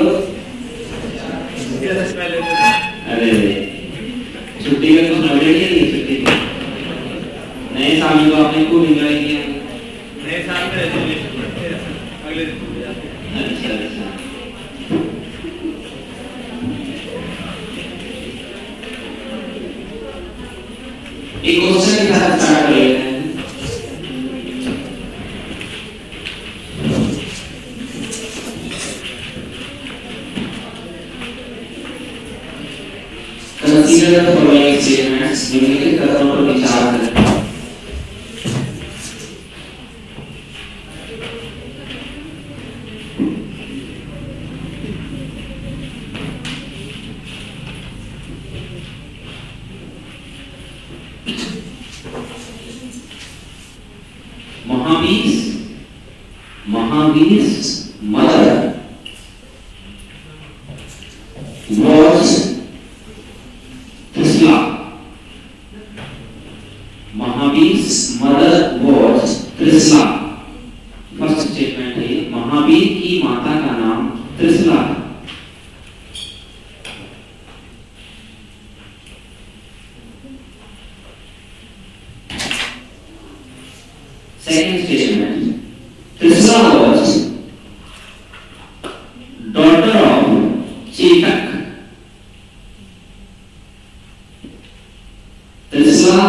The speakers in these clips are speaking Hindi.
लोग? अरे छुट्टी का कुछ नॉलेज ही नहीं छुट्टी की। नए साल में तो आपने खूब एंजॉय किया। नए साल में अगले दिन। अच्छा अच्छा। एक क्वेश्चन के साथ स्टार्ट कर लेते हैं। Consider the following statements, निम्नलिखित कथनों पर विचार करें। Mahavir's mother was Trisla. Mahavir's mother was Trisla. First statement है महावीर की माता का नाम त्रिशला है। Second statement Trisla was daughter of Chetak. Trisla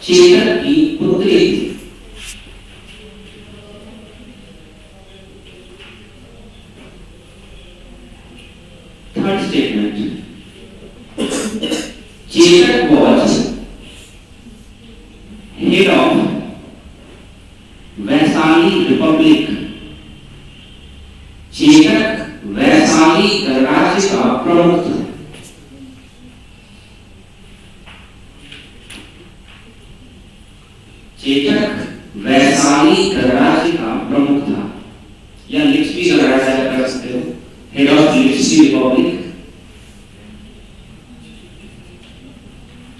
Chetak की पुत्री थी। Third statement Chetak was head of Vaishali Republic. Chetak Vaishali गणराज्य का प्रमुख था। चेतक वैशाली गणराज्य का प्रमुख था या लिच्छवी गणराज्य कर सकते हो, head of Licchavi republic.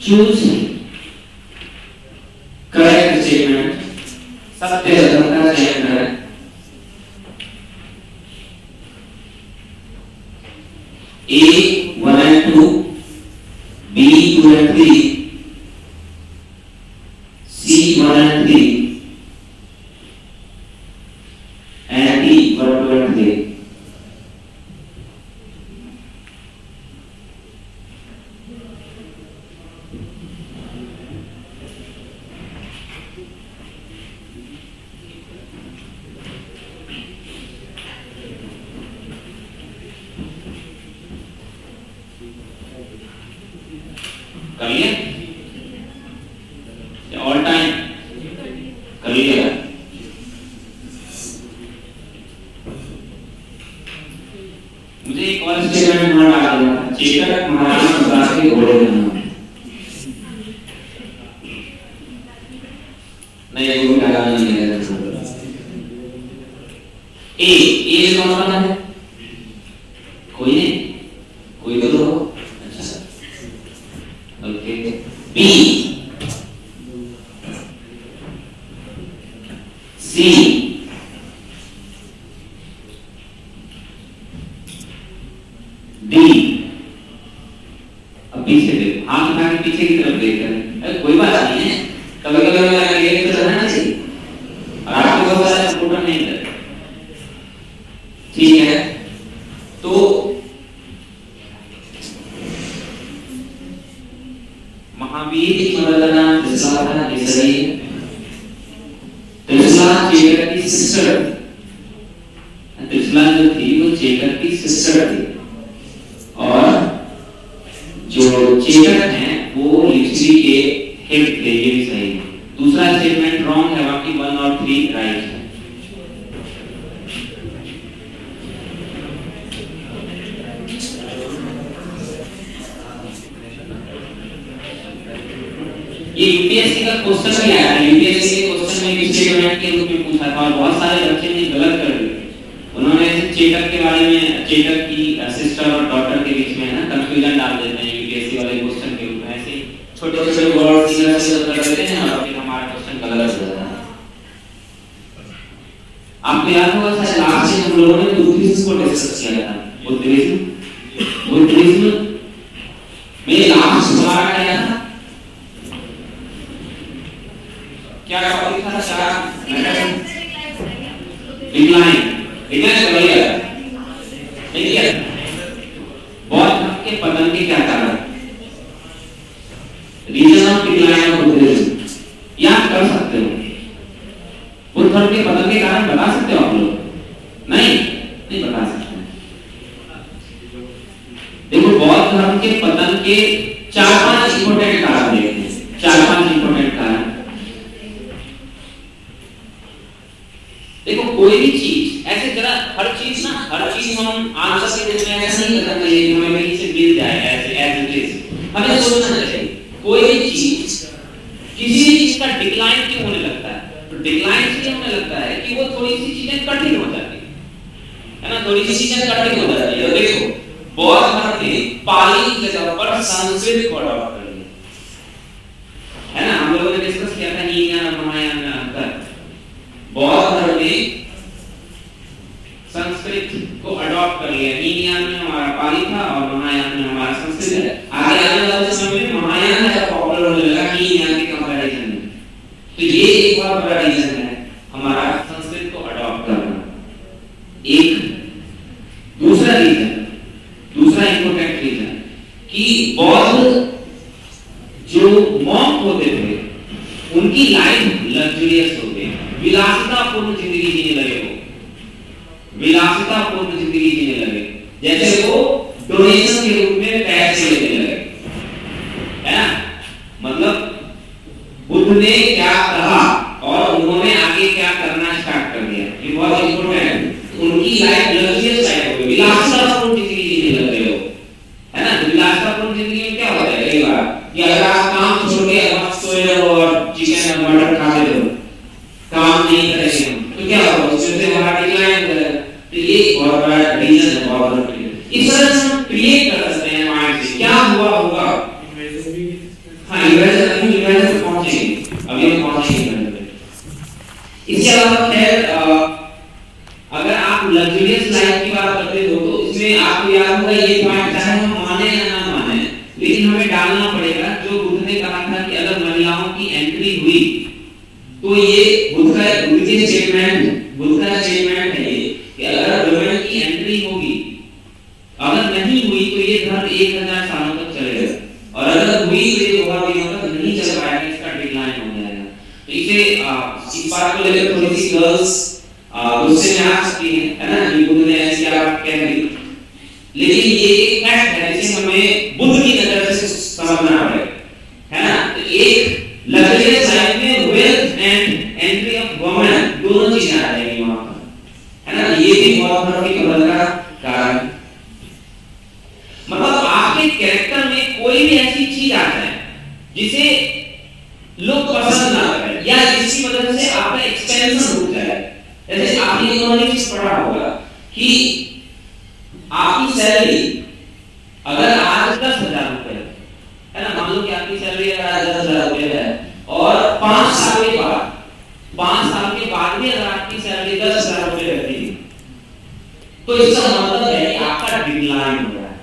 Choose correct statement, सत्य कथन का चयन करें। A 1 and 2, B 2 and 3, C 1 and 3, and D 1 2 and 3. कर लिया ऑल टाइम कर लिया। मुझे एक और स्टेटमेंट वहां डाल दिया, चेतक महाराणा प्रताप के घोड़े का नाम नहीं, वो डाला नहीं है। ए कौन सा है? कोई नहीं, कोई तो दो। अच्छा ओके। बी, सी, डी। अब पीछे देखो, हाथ उठा के पीछे की तरफ देख रहे हैं। कोई बात नहीं है, कभी कभी ये तो रहना चाहिए और आपको बहुत सारा सपोर्ट नहीं करते। ठीक है, तो महावीर की मदर का नाम त्रिशला था। ये सही है। त्रिशला चेतक की सिस्टर, त्रिशला जो थी वो चेतक की सिस्टर थी और जो चेतक हैं वो लिच्छवी के हेड थे। ये भी सही है। दूसरा स्टेटमेंट रॉन्ग है, बाकी 1 और 3 राइट है। ये यूपीएससी का क्वेश्चन भी आया है। यूपीएससी के क्वेश्चन में स्टेटमेंट के रूप में पूछा था और बहुत सारे बच्चे ने गलत कर दिया। उन्होंने चेतक के बारे में, चेतक की सिस्टर और डॉटर के बीच में ना कंफ्यूजन डाल देते हैं यूपीएससी वाले क्वेश्चन के रूप में। ऐसे छोटे छोटे वर्ड सीधा सीधा कर देते हैं और फिर हमारा क्वेश्चन गलत हो जाता है। आपको याद होगा शायद लास्ट में हम लोगों ने बुद्धिज्म को डिस्कस किया था। बुद्धिज्म में लास्ट हमारा क्या था, क्या टॉपिक था, डिक्लाइन करवाइए नहीं किया। बौद्ध धर्म के पतन के क्या कारण, reason of decline of Buddhism याद कर सकते हो? बुद्ध धर्म के पतन के कारण बता सकते हो आप लोग? नहीं बता सकते। देखो बौद्ध धर्म के पतन के 4-5 इंपॉर्टेंट कारण देखते हैं, 4-5 इंपॉर्टेंट कारण। देखो कोई भी चीज ऐसे जरा हर चीज हम आंसर के रूप में ऐसा नहीं करना चाहिए कि हमें कहीं से मिल जाए ऐसे एज इट इज। हमें सोचना चाहिए कोई भी चीज, किसी भी चीज का डिक्लाइन क्यों होने लगता है? तो डिक्लाइन इसलिए होने लगता है कि वो थोड़ी सी चीजें कठिन हो जाती है ना, थोड़ी सी चीजें कठिन हो जाती है। देखो बौद्ध धर्म ने पाली की जगह पर संस्कृत को अडॉप्ट कर लिया है ना। हम लोगों ने डिस्कस किया था हीनयान और महायान में अंतर। बौद्ध धर्म ने संस्कृत को अडॉप्ट कर लिया। हीनयान में हमारा पाली था और महायान में हमारा संस्कृत है। आगे आने वाले समय में महायान ज्यादा पॉपुलर होने लगा हीनयान के कंपैरिजन में। तो ये एक बहुत बड़ा रीजन है हमारा संस्कृत को अडॉप्ट करना। एक दूसरा इंपॉर्टेंट रीजन कि बौद्ध जो मॉन्क होते थे उनकी लाइफ लग्जरियस हो गई, विलासितापूर्ण जिंदगी जीने लगे। जैसे वो डोनेशन के रूप में पैसे लेने लगे, है ना। मतलब बुद्ध ने क्या कहा और उन्होंने आगे क्या करना स्टार्ट कर दिया, ये बहुत इंपॉर्टेंट है। उनकी लाइफ लग्जरियस लाइफ हो गई, विलासितापूर्ण जिंदगी जीने लगे हो, है ना। विलासितापूर्ण जिंदगी में क्या होता है कई बार कि अगर आप काम छोड़ के मस्त सोए रहो और चिकन और मटन खाते रहो, काम नहीं करेंगे तो क्या होगा, उससे हमारा डिक्लाइन हो जाएगा। तो ये बहुत बड़ा रीजन है बहुत बड़ा। इस तरह से हम क्रिएट कर सकते हैं माइंड से क्या हुआ होगा। हाँ इवेंट पहुंचेंगे, अभी हम पहुंचेंगे। इसके अलावा खैर अगर आप लग्जरियस लाइफ की बात करते हो तो इसमें आपको याद होगा ये पॉइंट, चाहे हम माने या ना माने लेकिन हमें डालना पड़ेगा। जो बुद्ध ने कहा था कि अगर महिलाओं की एंट्री हुई तो ये बुद्ध का स्टेटमेंट है ये कि अगर वुमेन की एंट्री होगी, अगर नहीं हुई तो ये धर्म 1000 सालों तक चलेगा, और अगर हुई तो ये बहुत दिनों तक नहीं चल पाएगा, इसका डिक्लाइन हो जाएगा। तो इसे इस बात को लेकर थोड़ी सी गर्ल्स गुस्से में आ सकती है ना कि बुद्ध ने ऐसी बात कह दी, लेकिन ये एक फैक्ट है जिसे हमें बुद्ध की नजर से समझना पड़ेगा, है ना। तो एक लग्जरियस लाइफ में wealth and entry of women दोनों चीजें आ जाएंगी वहां पर, है ना। ये भी बहुत बड़ा कदर का कारण। मतलब आपके कैरेक्टर में कोई भी ऐसी चीज आता है जिसे लोग पसंद ना करें या जिसकी वजह से आपका एक्सपेंशन रुक जाए। जैसे आपने इकोनॉमिक्स पढ़ा होगा कि आपकी सैलरी अगर आज 10,000 रुपए है ना, मान लो कि आपकी सैलरी आज 10,000 रुपए है और 5 साल के बाद भी अगर आपकी सैलरी 10,000 रुपए रहती है तो इसका मतलब है कि आपका डिक्लाइन हो रहा है,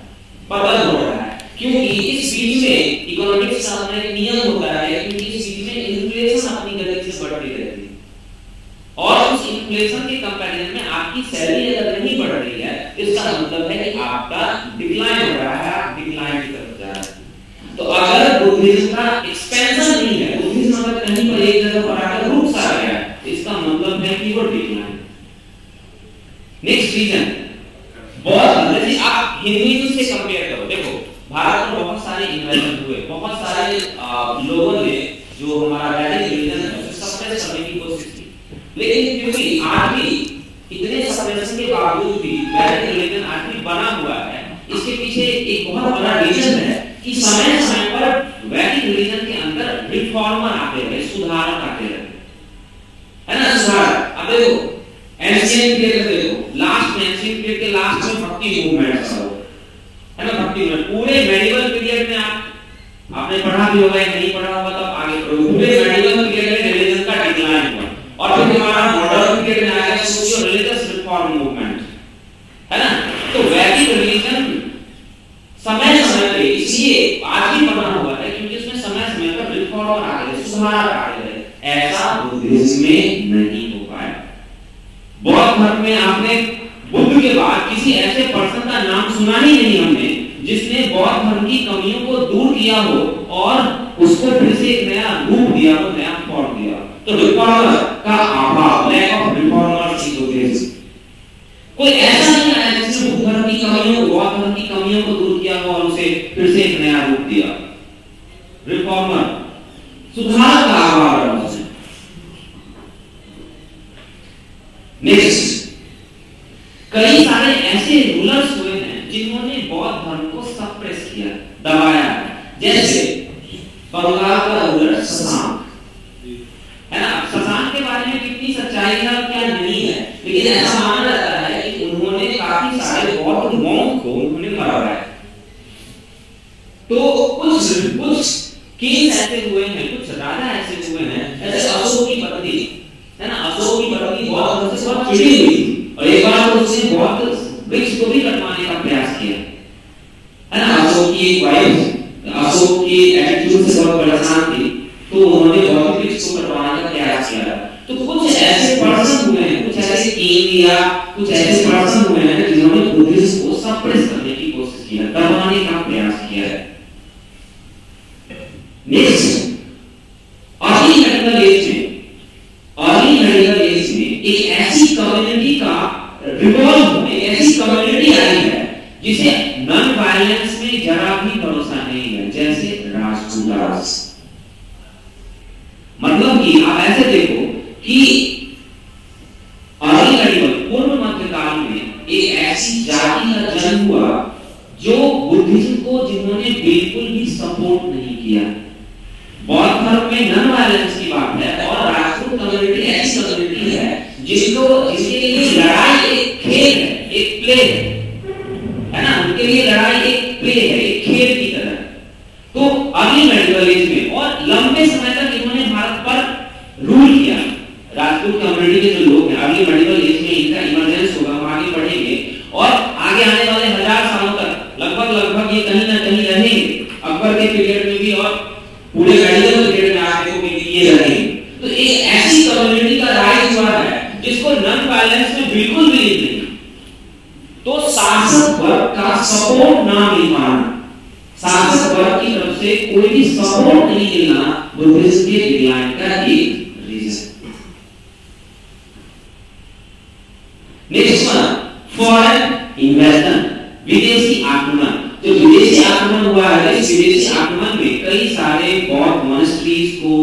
पतन हो रहा है। क्योंकि इस बीच में इकोनॉमिक्स का अपना एक नियम होता है, क्योंकि इस बीच में इन्फ्लेशन अपनी गति से बढ़ती रहती है और उस इन्फ्लेशन के कंपैरिजन में आपकी सैलरी अगर नहीं बढ़ रही है इसका मतलब है कि आपका डिक्लाइन हो रहा है, आप डिक्लाइन की तरफ जा रहे हैं। तो अगर बुद्धिज्म का एक्सपेंशन नहीं है, बुद्धिज्म अगर कहीं पर एक जगह पर आकर रुक सा गया है, इसका मतलब है कि वो डिक्लाइन। नेक्स्ट रीजन बहुत, जैसे आप हिंदुइज्म से कंपेयर करो, देखो भारत में बहुत सारे इन्वेंशन हुए, बहुत सारे लोगों ने जो हमारा वैदिक रिलीजन है उसे सप्रेस करने की कोशिश की, लेकिन क्योंकि आज भी इतने सप्रेशन के बावजूद भी वैदिक रिलीजन आज भी बना हुआ है, इसके पीछे एक बहुत बड़ा रीजन है कि समय समय पर वैदिक रिलीजन के अंदर रिफॉर्मर आते रहे, सुधारक आते रहे, है ना। सुधारक अब देखो एंशिएंट पीरियड देखो, लास्ट एंशिएंट पीरियड के लास्ट में भक्ति मूवमेंट था, है ना। भक्ति मूवमेंट पूरे मेडिवल पीरियड में आपने पढ़ा भी होगा या नहीं पढ़ा होगा तो आगे पढ़ो। पूरे मेडिवल पीरियड में रिलीजन का डिक्लाइन हुआ और फिर हमारा मॉडर्न पीरियड में आया socio religious reform movement, systematic revision समय समय पे, इसलिए आज भी बना हुआ है क्योंकि उसमें समय समय पर रिफॉर्म आ रहे, सुधार आ रहे, ऐसा बुद्धिज्म में नहीं हो पाया। बौद्ध धर्म में आपने बुद्ध के बाद किसी ऐसे पर्सन का नाम सुना ही नहीं हमने जिसने बौद्ध धर्म की कमियों को दूर किया हो और उसको फिर से एक नया रूप दिया हो, नया फॉर्म दिया। तो रिफॉर्मर का अभाव, lack of reformers in Buddhism, कोई ऐसा नहीं आया जिसने बुद्ध धर्म की कमियों, बौद्ध धर्म की कमियों को दूर किया हो और उसे फिर से एक नया रूप दिया। रिफॉर्मर, सुधार का अभाव है उसमें। नेक्स्ट, कई सारे ऐसे रूलर्स हुए हैं जिन्होंने बौद्ध धर्म को सप्रेस किया, दबाया। जैसे बंगाल का रूलर शशांक, है ना। शशांक के बारे में कितनी सच्चाई है और क्या नहीं है, लेकिन ऐसा माना जाता है कि उन्होंने काफी सारे बौद्ध मॉन्क को उन्होंने मरवाया। तो कुछ किंग ऐसे हुए हैं, कुछ राजा ऐसे हुए हैं, जैसे अशोक की पत्नी, है ना। अशोक की पत्नी बौद्ध धर्म से बहुत चिढ़ी हुई थी और एक बार तो उसने बौद्ध वृक्ष को भी कटवाने का प्रयास किया, है ना। अशोक की एक वाइफ अशोक की एटीट्यूड से बहुत परेशान थी, तो उन्होंने बौद्ध वृक्ष को कटवाने का प्रयास किया। तो कुछ ऐसे पर्सन हुए हैं, कुछ ऐसे किंग या कुछ ऐसे पर्सन हुए हैं जिन्होंने बुद्धिज्म को सप्रेस करने की कोशिश की है, दबाने का प्रयास किया है। नेक्स्ट, अर्ली मेडिवल एज में एक ऐसी कम्युनिटी का रिवॉल्व होने, ऐसी कम्युनिटी आई है जिसे नॉन वायलेंस में जरा भी भरोसा नहीं है, जैसे राजपूतास। मतलब कि आप ऐसे देखो कि अर्ली मेडिवल, पूर्व मध्यकाल में एक ऐसी जाति का जन्म हुआ जो बुद्धिज्म को जिन्होंने बिल्कुल भी सपोर्ट नहीं किया। बौद्ध धर्म में नॉन वायलेंस की बात है और राजपूत कम्युनिटी ऐसी कम्युनिटी है जिसके लिए लड़ाई एक खेल है, एक प्ले है ना। उनके लिए लड़ाई एक प्ले है, एक खेल की तरह। तो अर्ली मेडिवल एज में और लंबे समय तक इन्होंने भारत पर रूल किया। राजपूत कम्युनिटी के जो लोग हैं, अर्ली मेडिवल एज में इनका इमरजेंस होगा, हम आगे बढ़ेंगे और आगे आने वाले 1000 सालों तक लगभग ये कहीं ना कहीं रहेंगे। अकबर के पीरियड में भी और पूरे मेडिवल पीरियड में आगे को ये रहेंगे। तो एक ऐसी कम्युनिटी का राइज हुआ है जिसको नॉन वायलेंस में बिल्कुल बिलीव नहीं। तो शासक वर्ग का सपोर्ट ना मिल पाना, शासक वर्ग की तरफ से कोई भी सपोर्ट नहीं मिलना बुद्धिज्म के डिक्लाइन का एक reason. Next one, foreign invasion, विदेशी आक्रमण। जो विदेशी आक्रमण हुआ है, इस विदेशी आक्रमण में कई सारे बौद्ध मॉनेस्ट्रीज को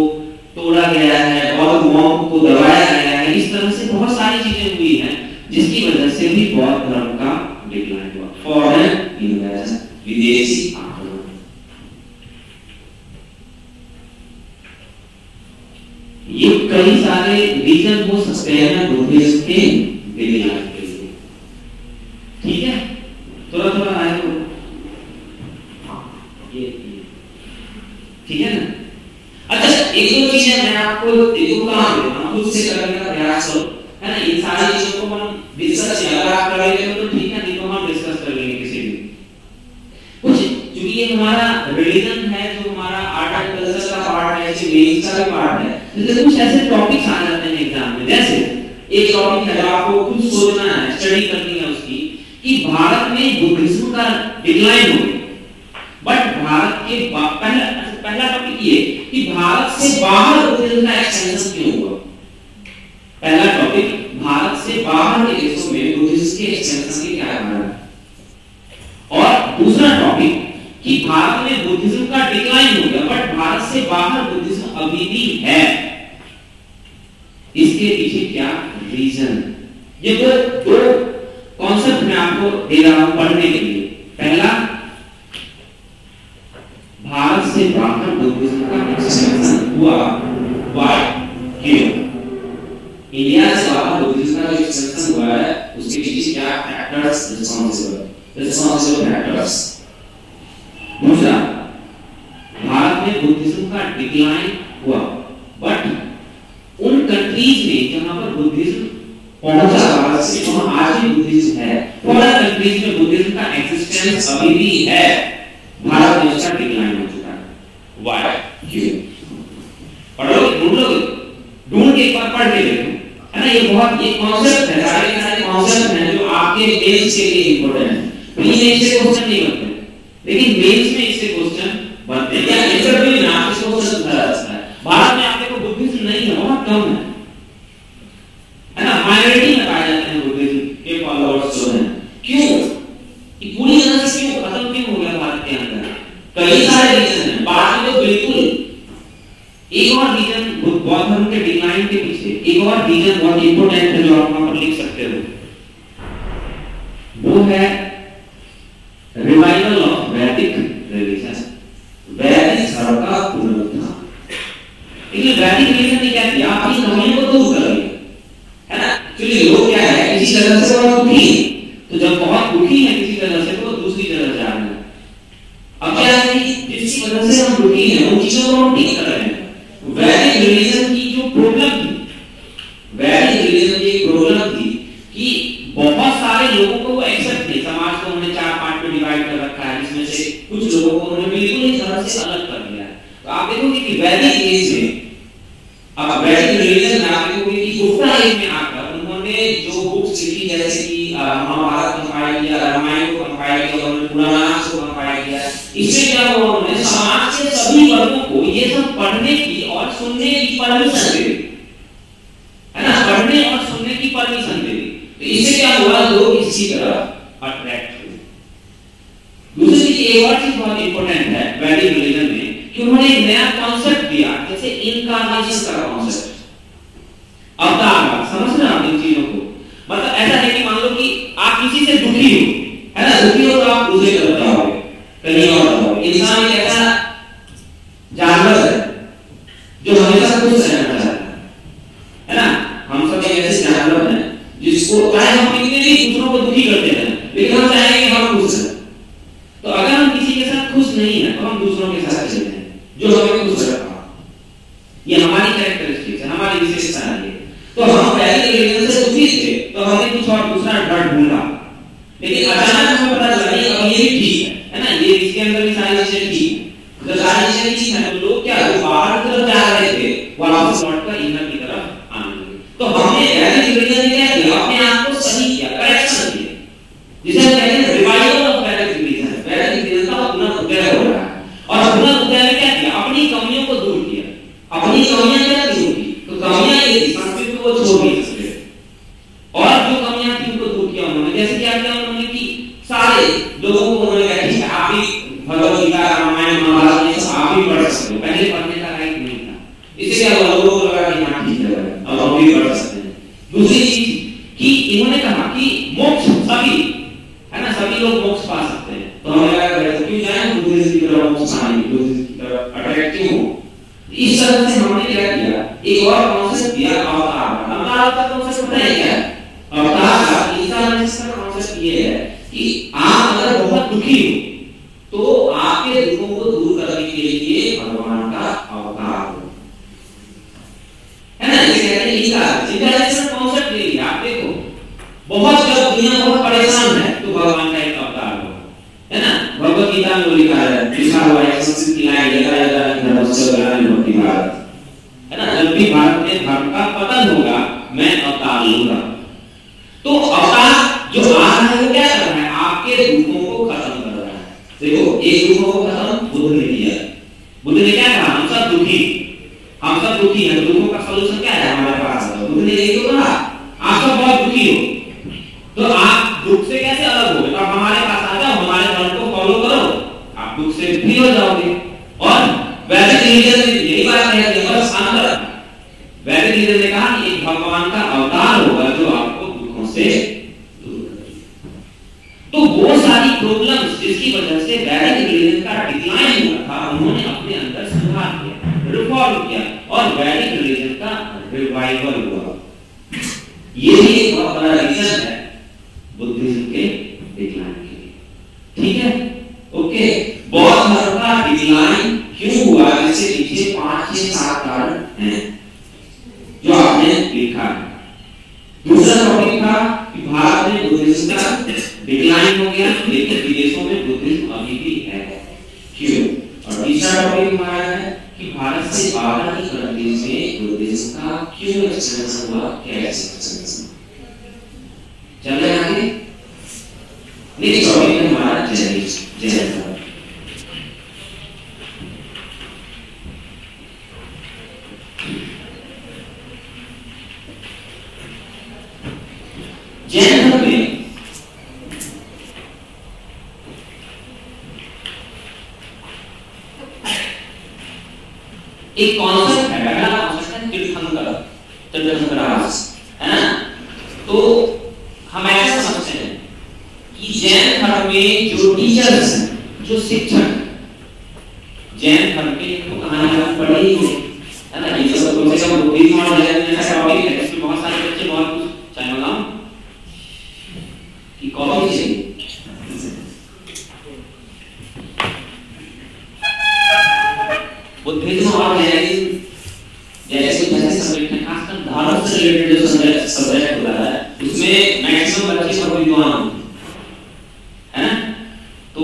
तोड़ा गया है, बौद्ध मॉन्क को दबाया गया है। इस तरह से बहुत सारी चीजें हुई हैं जिसकी वजह से भी बौद्ध धर्म का डिक्लाइन हुआ। फॉरेन इन्वेजन, विदेशी आक्रमण। ये कई सारे रीजन हो सकते हैं बुद्धिज्म के डिक्लाइन के लिए। ठीक है, थोड़ा आया तो ठीक है ना। अच्छा, एक दो चीजें मैं आपको खुद से करने का प्रयास करो, है ना। इन सारी चीजों को हम डिस्कस अगर आप करेंगे तो ठीक है, नहीं तो हम डिस्कस कर लेंगे किसी दिन। कुछ क्योंकि ये हमारा रिलीजन है, जो हमारा आर्ट एंड कल्चर का पार्ट है, मेंस का भी पार्ट है, जैसे कुछ ऐसे टॉपिक्स आ जाते हैं एग्जाम में। जैसे एक टॉपिक है जो आपको खुद सोचना है, स्टडी करनी है उसकी, कि भारत में बुद्धिज्म का डिक्लाइन हो गया, बट भारत के पहला टॉपिक ये कि भारत से बाहर बुद्धिज्म का एक्सपेंशन क्यों हुआ। पहला टॉपिक, भारत से बाहर के देशों में बुद्धिज्म के एक्सपेंशन के क्या कारण है। और दूसरा टॉपिक कि भारत में बुद्धिज्म का डिक्लाइन हो गया बट भारत से बाहर बुद्धिज्म अभी भी है, इसके पीछे क्या रीजन। ये दो कॉन्सेप्ट मैं आपको दे रहा हूं पढ़ने के लिए। पहला, भारत से बाहर बुद्धिज्म का एक्सपेंशन हुआ, क्यों। इंडिया से बाहर बुद्धिज्म का एक्सपेंशन हुआ है, उसके पीछे क्या फैक्टर्स रिस्पांसिबल फैक्टर्स। दूसरा, भारत में बुद्धिज्म का डिक्लाइन हुआ बट उन कंट्रीज में जहां पर बुद्धिज्म पहुंचा भारत से वहां आज भी बुद्धिज्म है। फॉरेन कंट्रीज में बुद्धिज्म का एग्जिस्टेंस अभी भी है, भारत में उसका डिक्लाइन हो चुका है। व्हाई? क्यों? पढ़ो, ढूंढ के एक बार पढ़ के देखो, है ना। ये बहुत ये कॉन्सेप्ट है, सारे कॉन्सेप्ट हैं जो आपके मेंस के लिए इंपॉर्टेंट है। प्री मेंस से क्वेश्चन नहीं बनते, लेकिन मेंस में इससे क्वेश्चन बनते हैं, या इंटरव्यू में आपसे क्वेश्चन पूछा जाता है। भारत में आपको बुद्धिज्म नहीं है, बहुत कम है ना। माइनॉरिटी में पाए जाते हैं बुद्धिज्म के फॉलोअर्स जो हैं। क्यों? कि पूरी तरह से क्यों खत्म क्यों हो गया भारत के अंदर? कई सारे रीजन हैं, बाद में तो बिल्कुल। एक और रीजन बौद्ध धर्म के डिक्लाइन के पीछे एक और रीजन बहुत इंपॉर्टेंट है जो आप वहां पर लिख सकते हो, वो है रिवाइवल ऑफ वैदिक रिलीजन, वैदिक धर्म का पुनरुत्थान। लेकिन वैदिक रिलीजन ने क्या किया? अपनी कमियों को दूर कर दिया, है ना। एक्चुअली लोग क्या है, किसी तरह से बहुत दुखी है, तो जब बहुत दुखी है किसी तरह से तो दूसरी तरह जा रहे हैं। अब क्या है कि जिस वजह से हम दुखी हैं उन चीजों को हम ठीक कर रहे हैं। वैदिक रिलीजन की जो प्रॉब्लम थी, वैदिक रिलीजन की एक प्रॉब्लम थी कि बहुत सारे लोगों को वो एक्सेप्ट नहीं, समाज को उन्होंने 4 पार्ट में डिवाइड कर रखा है, जिसमें से कुछ लोगों को उन्होंने बिल्कुल ही तरह से अलग कर दिया है। तो आप देखोगे कि वैदिक एज में, अब वैदिक रिलीजन में आप देखोगे कि गुप्ता एज में आकर उन्होंने जो बुक्स लिखी, जैसे कि महाभारत कंपाइल किया, रामायण को कंपाइल किया, उन्होंने पुराणास को कंपाइल किया। इससे क्या हुआ? उन्होंने समाज के सभी वर्गों को ये सब पढ़ने की और सुनने की परमिशन दे दी, है ना। पढ़ने और सुनने की परमिशन दे दी, तो इससे क्या हुआ? लोग इसी तरफ अट्रैक्ट हुए। दूसरी चीज, एक और चीज बहुत इंपॉर्टेंट है वैदिक रिलीजन में, कि उन्होंने एक नया कॉन्सेप्ट दिया, जैसे इनकार्नेशन का कॉन्सेप्ट, अवतार। समझ रहे हैं आप इन चीजों को? मतलब ऐसा है कि मान लो कि आप किसी से दुखी हो, है ना, दुखी हो तो आप दूसरे तरफ जाओगे, कहीं और जाओगे। इंसान एक ऐसा जानवर है जो हमेशा खुश रहना चाहता है ना। हम सब एक ऐसे जानवर हैं जिसको चाहे हम कितने भी दूसरों को दुखी करते हैं, लेकिन हम चाहेंगे हम खुश रहें। तो अगर हम किसी के साथ खुश नहीं है तो हम दूसरों के साथ चलते हैं जो हमें खुश रखा। ये हमारी कैरेक्टरिस्टिक्स है, हमारी विशेषता है। तो हम वैदिक रिलीजन से दुखी थे तो हमने कुछ और दूसरा ढाल ढूंढा, लेकिन अचानक हमें पता चला कि अब ये भी ठीक है ना, ये इसके अंदर भी सारी चीजें ठीक है। जब सारी चीजें ठीक है तो लोग क्या, जो बाहर की तरफ जा रहे थे वो वापस लौटकर इनर की तरफ आने लगे। तो हमने वैदिक रिलीजन ने क्या किया? अपने आप को सही किया, करेक्शन किया, जिसे हम कहते हैं रिवाइवल ऑफ वैदिक रिलीजन। वैदिक रिलीजन का पुनरुदय हो रहा है, और पुनरुदय में क्या किया? अपनी कमियों को दूर किया। अपनी कमियां क्या दूर की? तो कमियां ये थी, संस्कृति को छोड़ नहीं सकते, और जो कमियां थी उनको दूर किया उन्होंने। जैसे क्या किया उन्होंने कि सारे लोगों को उन्होंने कहा ठीक है, आप भी भगवत गीता, रामायण, महाभारत ये सब आप भी पढ़ सकते हो। पहले पढ़ने का राइट नहीं था, इससे क्या हुआ? लोगों को लगा कि हाँ ठीक है, अब हम भी पढ़ सकते हैं। दूसरी चीज कि इन्होंने कहा कि मोक्ष सभी, है ना, सभी लोग मोक्ष पा सकते हैं। तो हमें लगा क्यों जाए बुद्धिज्म की तरफ मोक्ष पाने, बुद्धिज्म की तरफ अट्रैक्ट क्यों हो? इस तरह से हमने क्या किया? एक और कॉन्सेप्ट दिया, अवतार। अवतार का कॉन्सेप्ट पता है क्या? अवतार का इंकार्नेशन का कॉन्सेप्ट ये है कि आप अगर बहुत दुखी हो तो आपके दुखों को दूर करने के लिए भगवान का अवतार हो, है ना। इसे कहते हैं इंकार्नेशन कॉन्सेप्ट ले लिया। आप देखो, बहुत जब दुनिया बहुत परेशान है तो भगवान का एक अवतार हो, है ना। भगवत गीता में लिखा है, लिखा हुआ है संस्कृत की लाइन, है ना, जब भी भारत में धर्म का पतन होगा मैं अवतार लूंगा। तो अवतार जो आ रहा है वो क्या कर रहा है? आपके दुखों को खत्म कर रहा है। देखो, एक दुखों को खत्म बुद्ध ने किया। बुद्ध ने क्या कहा? हम सब दुखी हैं, दुखों का सलूशन क्या है हमारे पास? बुद्ध ने यही तो कहा, आप सब बहुत दुखी हो तो आप दुख से कैसे अलग होगे? तो आप हमारे पास आ जाओ, हमारे धर्म को फॉलो करो, आप दुख से फ्री हो जाओगे। और वैदिक रिलीजन ने यही बात है कि बस अंदर वैदिक रिलीजन ने कहा कि एक भगवान का अवतार होगा जो आपको दुखों से दूर करेगा। तो वो सारी प्रॉब्लम्स जिसकी वजह से वैदिक रिलीजन का डिक्लाइन हुआ था, उन्होंने अपने अंदर सुधार किया, रिफॉर्म किया, और वैदिक रिलीजन का रिवाइवल हुआ। ये भी एक बहुत बड़ा रीजन है बुद्धिज्म के डिक्लाइन के लिए, ठीक है। ओके, बौद्ध धर्म का डिक्लाइन क्यों हुआ? इससे पीछे 5 से 7 कारण हैं जो आपने लिखा है। दूसरा टॉपिक था कि डिक्लाइन हो गया, लेकिन विदेशों में बुद्धिज्म अभी भी है। क्यों? और तीसरा टॉपिक हमारा है कि भारत से बाहर की कंट्रीज में बुद्धिज्म का क्यों एक्सपेंशन हुआ, कैसे एक्सपेंशन। चले आगे। नेक्स्ट टॉपिक है हमारा जैनिज्म। जैन धर्म में एक कॉन्सेप्ट है, पहला कॉन्सेप्ट है तीर्थंकरास, है ना। तो हम ऐसा समझते हैं कि जैन धर्म में जो टीचर्स हैं, जो शिक्षक जैन धर्म के, तो कहानी आप पढ़े ही होंगे, है ना। ये सब कम से कम बुद्धिज्म और जैन में ऐसा टॉपिक है, इसमें बहुत सारे बच्चे बहुत कुछ चाहे मंगाओ कि कॉपी चाहिए। बुद्धिज्म और जैनिज्म जैसे सब्जेक्ट है, खासकर धर्म से रिलेटेड जो सब्जेक्ट होता है, उसमें मैक्सिमम बच्चे सब विद्वान है ना। तो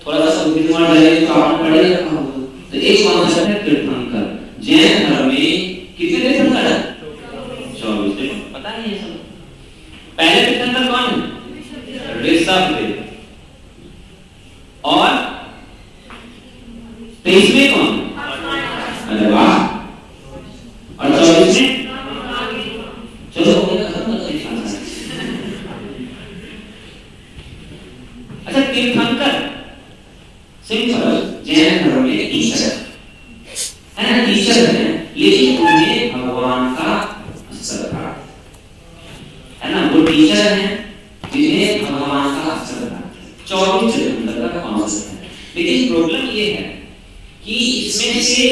थोड़ा सा बुद्धिज्म और जैनिज्म तो आपने पढ़े रखा होगा। तो एक कॉन्सेप्ट है तीर्थंकर। जैन धर्म में कितने तीर्थंकर है? 24 तीर्थंकर। पता है ये सब? पहले तीर्थंकर कौन है? ऋषभदेव। और 23वें कौन? अरे वाह। और 24 में चलो खत्म करते हैं। अच्छा, तीर्थंकर सिंपल जैन धर्म में टीचर है ना, टीचर है, लेकिन उन्हें भगवान का श्रद्धा है ना। वो टीचर है जिन्हें भगवान का श्रद्धा। 24 तीर्थंकर का कॉन्सेप्ट है, लेकिन प्रॉब्लम ये है कि इसमें से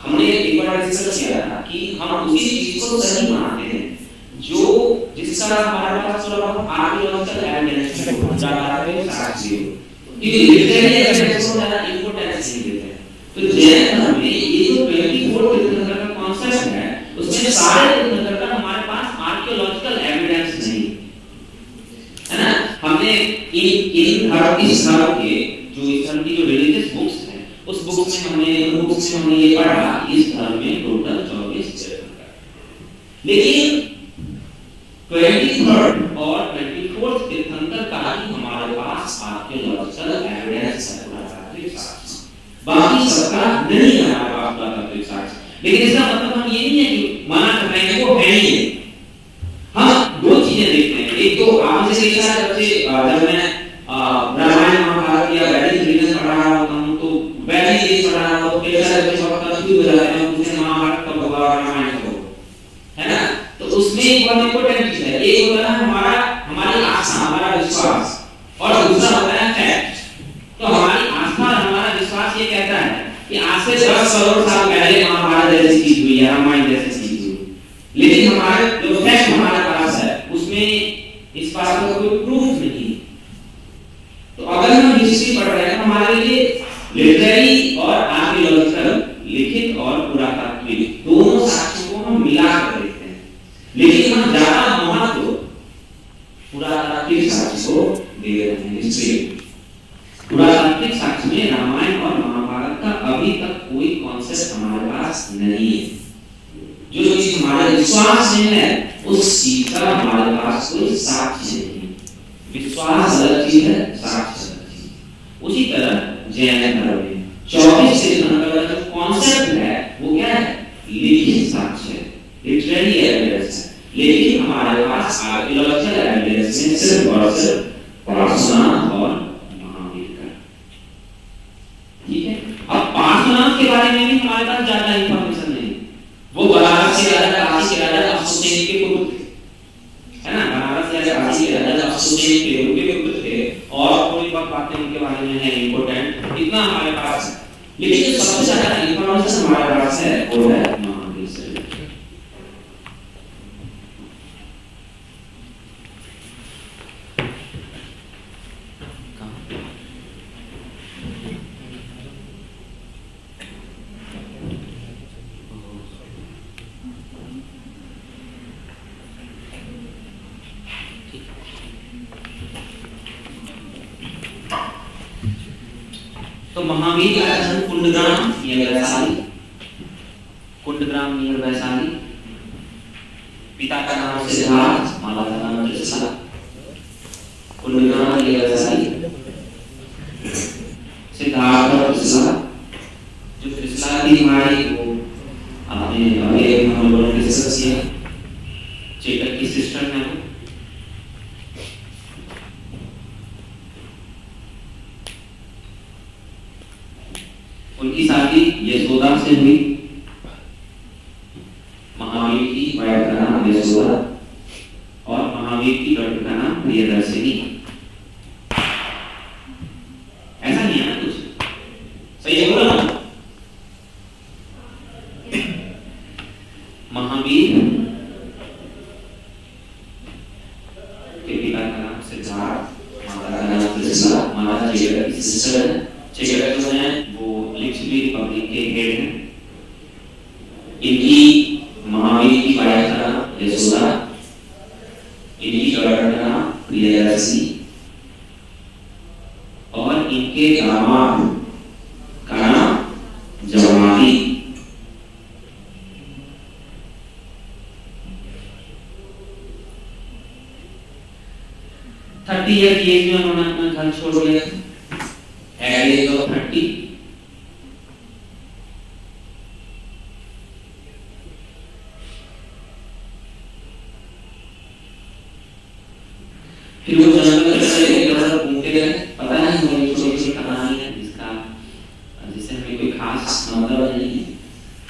हमने एक बार डिस्कस किया था कि हम उसी चीज को सही मानते हैं जो जिसका हमारे पास थोड़ा बहुत आर्कियोलॉजिकल एविडेंस है, ज्यादा साक्ष्य हो, क्योंकि लिटरेरी एविडेंस को ज्यादा इंपॉर्टेंस नहीं देते हैं। तो जैन धर्म में ये जो 24 तीर्थंकर का कॉन्सेप्ट है, उसमें सारे तीर्थंकर का हमारे पास आर्कियोलॉजिकल एविडेंस नहीं है ना। हमने इन धर्म इस धर्म के जो इस धर्म की जो रिलीजियस बुक्स है, उस बुक्स में हमने ये पढ़ा इस धर्म में टोटल 24 तीर्थंकर, लेकिन 23rd और 24th तीर्थंकर का ही हमारे पास आर्कियोलॉजिकल एविडेंस है, पुरातात्विक साक्ष्य। बाकी सबका नहीं है हमारे पास पुरातात्विक साक्ष्य। लेकिन इसका मतलब हम ये नहीं है कि मना कर रहे हैं वो है ही नहीं। हम दो चीजें देखते हैं। एक तो आपने से देखा है जब मैं रामायण महाभारत या वैदिक रीजन पढ़ रहा होता हूं, तो वैदिक रीजन पढ़ रहा हूं, तो ऐसा बच्चे बहुत कंफ्यूज हो जाते हैं, पूछते हैं महाभारत कब होगा, रामायण कब होगा, है ना। तो उसमें एक बहुत इंपॉर्टेंट चीज है, एक होता है हमारी आस्था, हमारा विश्वास, और दूसरा होता है फैक्ट। तो हमारी आस्था और हमारा विश्वास ये कहता है कि आज से 10 करोड़ साल पहले महाभारत जैसी चीज हुई है, रामायण जैसी चीज हुई, लेकिन हमारे जो फैक्ट हमारे पास है उसमें इस बात का कोई प्रूफ नहीं। तो अगर हम हिस्ट्री पढ़ रहे हैं, हमारे लिए लिटरेरी और आर्कियोलॉजिकल, लिखित और पुरातात्विक दोनों साक्ष्यों को हम मिला कर देखते हैं, लेकिन हम ज्यादा महत्व पुरातात्विक साक्ष्य को दे रहे हैं। हिस्ट्री पुरातात्विक साक्ष्य में रामायण और महाभारत का अभी तक कोई कॉन्सेप्ट हमारे पास नहीं है। जो चीज हमारे विश्वास में है, उस चीज का हमारे पास कोई साक्ष्य नहीं। विश्वास अलग चीज है, साक्ष्य अलग चीज। उसी तरह जैन धर्म में 24 तीर्थंकर का जो कॉन्सेप्ट है वो क्या है? लिखित साक्ष्य है, लिटरेरी एविडेंस है, लेकिन हमारे पास आर्कियोलॉजिकल एविडेंस में सिर्फ और सिर्फ पार्श्वनाथ और महावीर का। ठीक है। अब पार्श्वनाथ के बारे में भी हमारे पास ज्यादा इंफॉर्मेशन नहीं। वो बनारस के राजा, काशी के राजा अशोकसेन के पुत्र थे, है ना। बनारस के राजा, काशी के राजा अशोकसेन के पुत्र थे, और थोड़ी बहुत बातें उनके बारे में है इंपॉर्टेंट, इतना हमारे पास है। लेकिन जो सबसे ज्यादा इंफॉर्मेशन हमारे पास है वो है महावीर से। तो महावीर का जन्म कुंडग्राम नियर वैशाली, कुंडग्राम नियर वैशाली। पिता का नाम सिद्धार्थ, माता का नाम त्रिशला। कुंडग्राम नियर वैशाली, सिद्धार्थ और त्रिशला। जो त्रिशला की हमारी वो आपने अभी हम लोगों ने डिस्कस किया, चेतक की सिस्टर है वो। उनकी शादी यशोदा से हुई। महावीर की वाइफ का नाम यशोदा और महावीर की डॉटर का नाम प्रियदर्शिनी। ऐसा नहीं है ना कुछ, सही है बोला ना? महावीर के पिता का नाम सिद्धार्थ, माता का नाम त्रिशला। माता चेतक की सिस्टर है। चेतक जो है वो लिच्छवी रिपब्लिक के हेड हैं। इनकी महावीर की वाइफ का नाम यशोदा, इनकी डॉटर का नाम प्रियदर्शी और इनके दामाद का नाम जवानी। थर्टी ईयर की एज में उन्होंने अपना घर छोड़ दिया। Age of 30। फिर वो जंगल में चले गए, इधर घूमते गए। पता नहीं वो छोटी सी कहानी है जिससे हमें कोई खास मतलब नहीं है।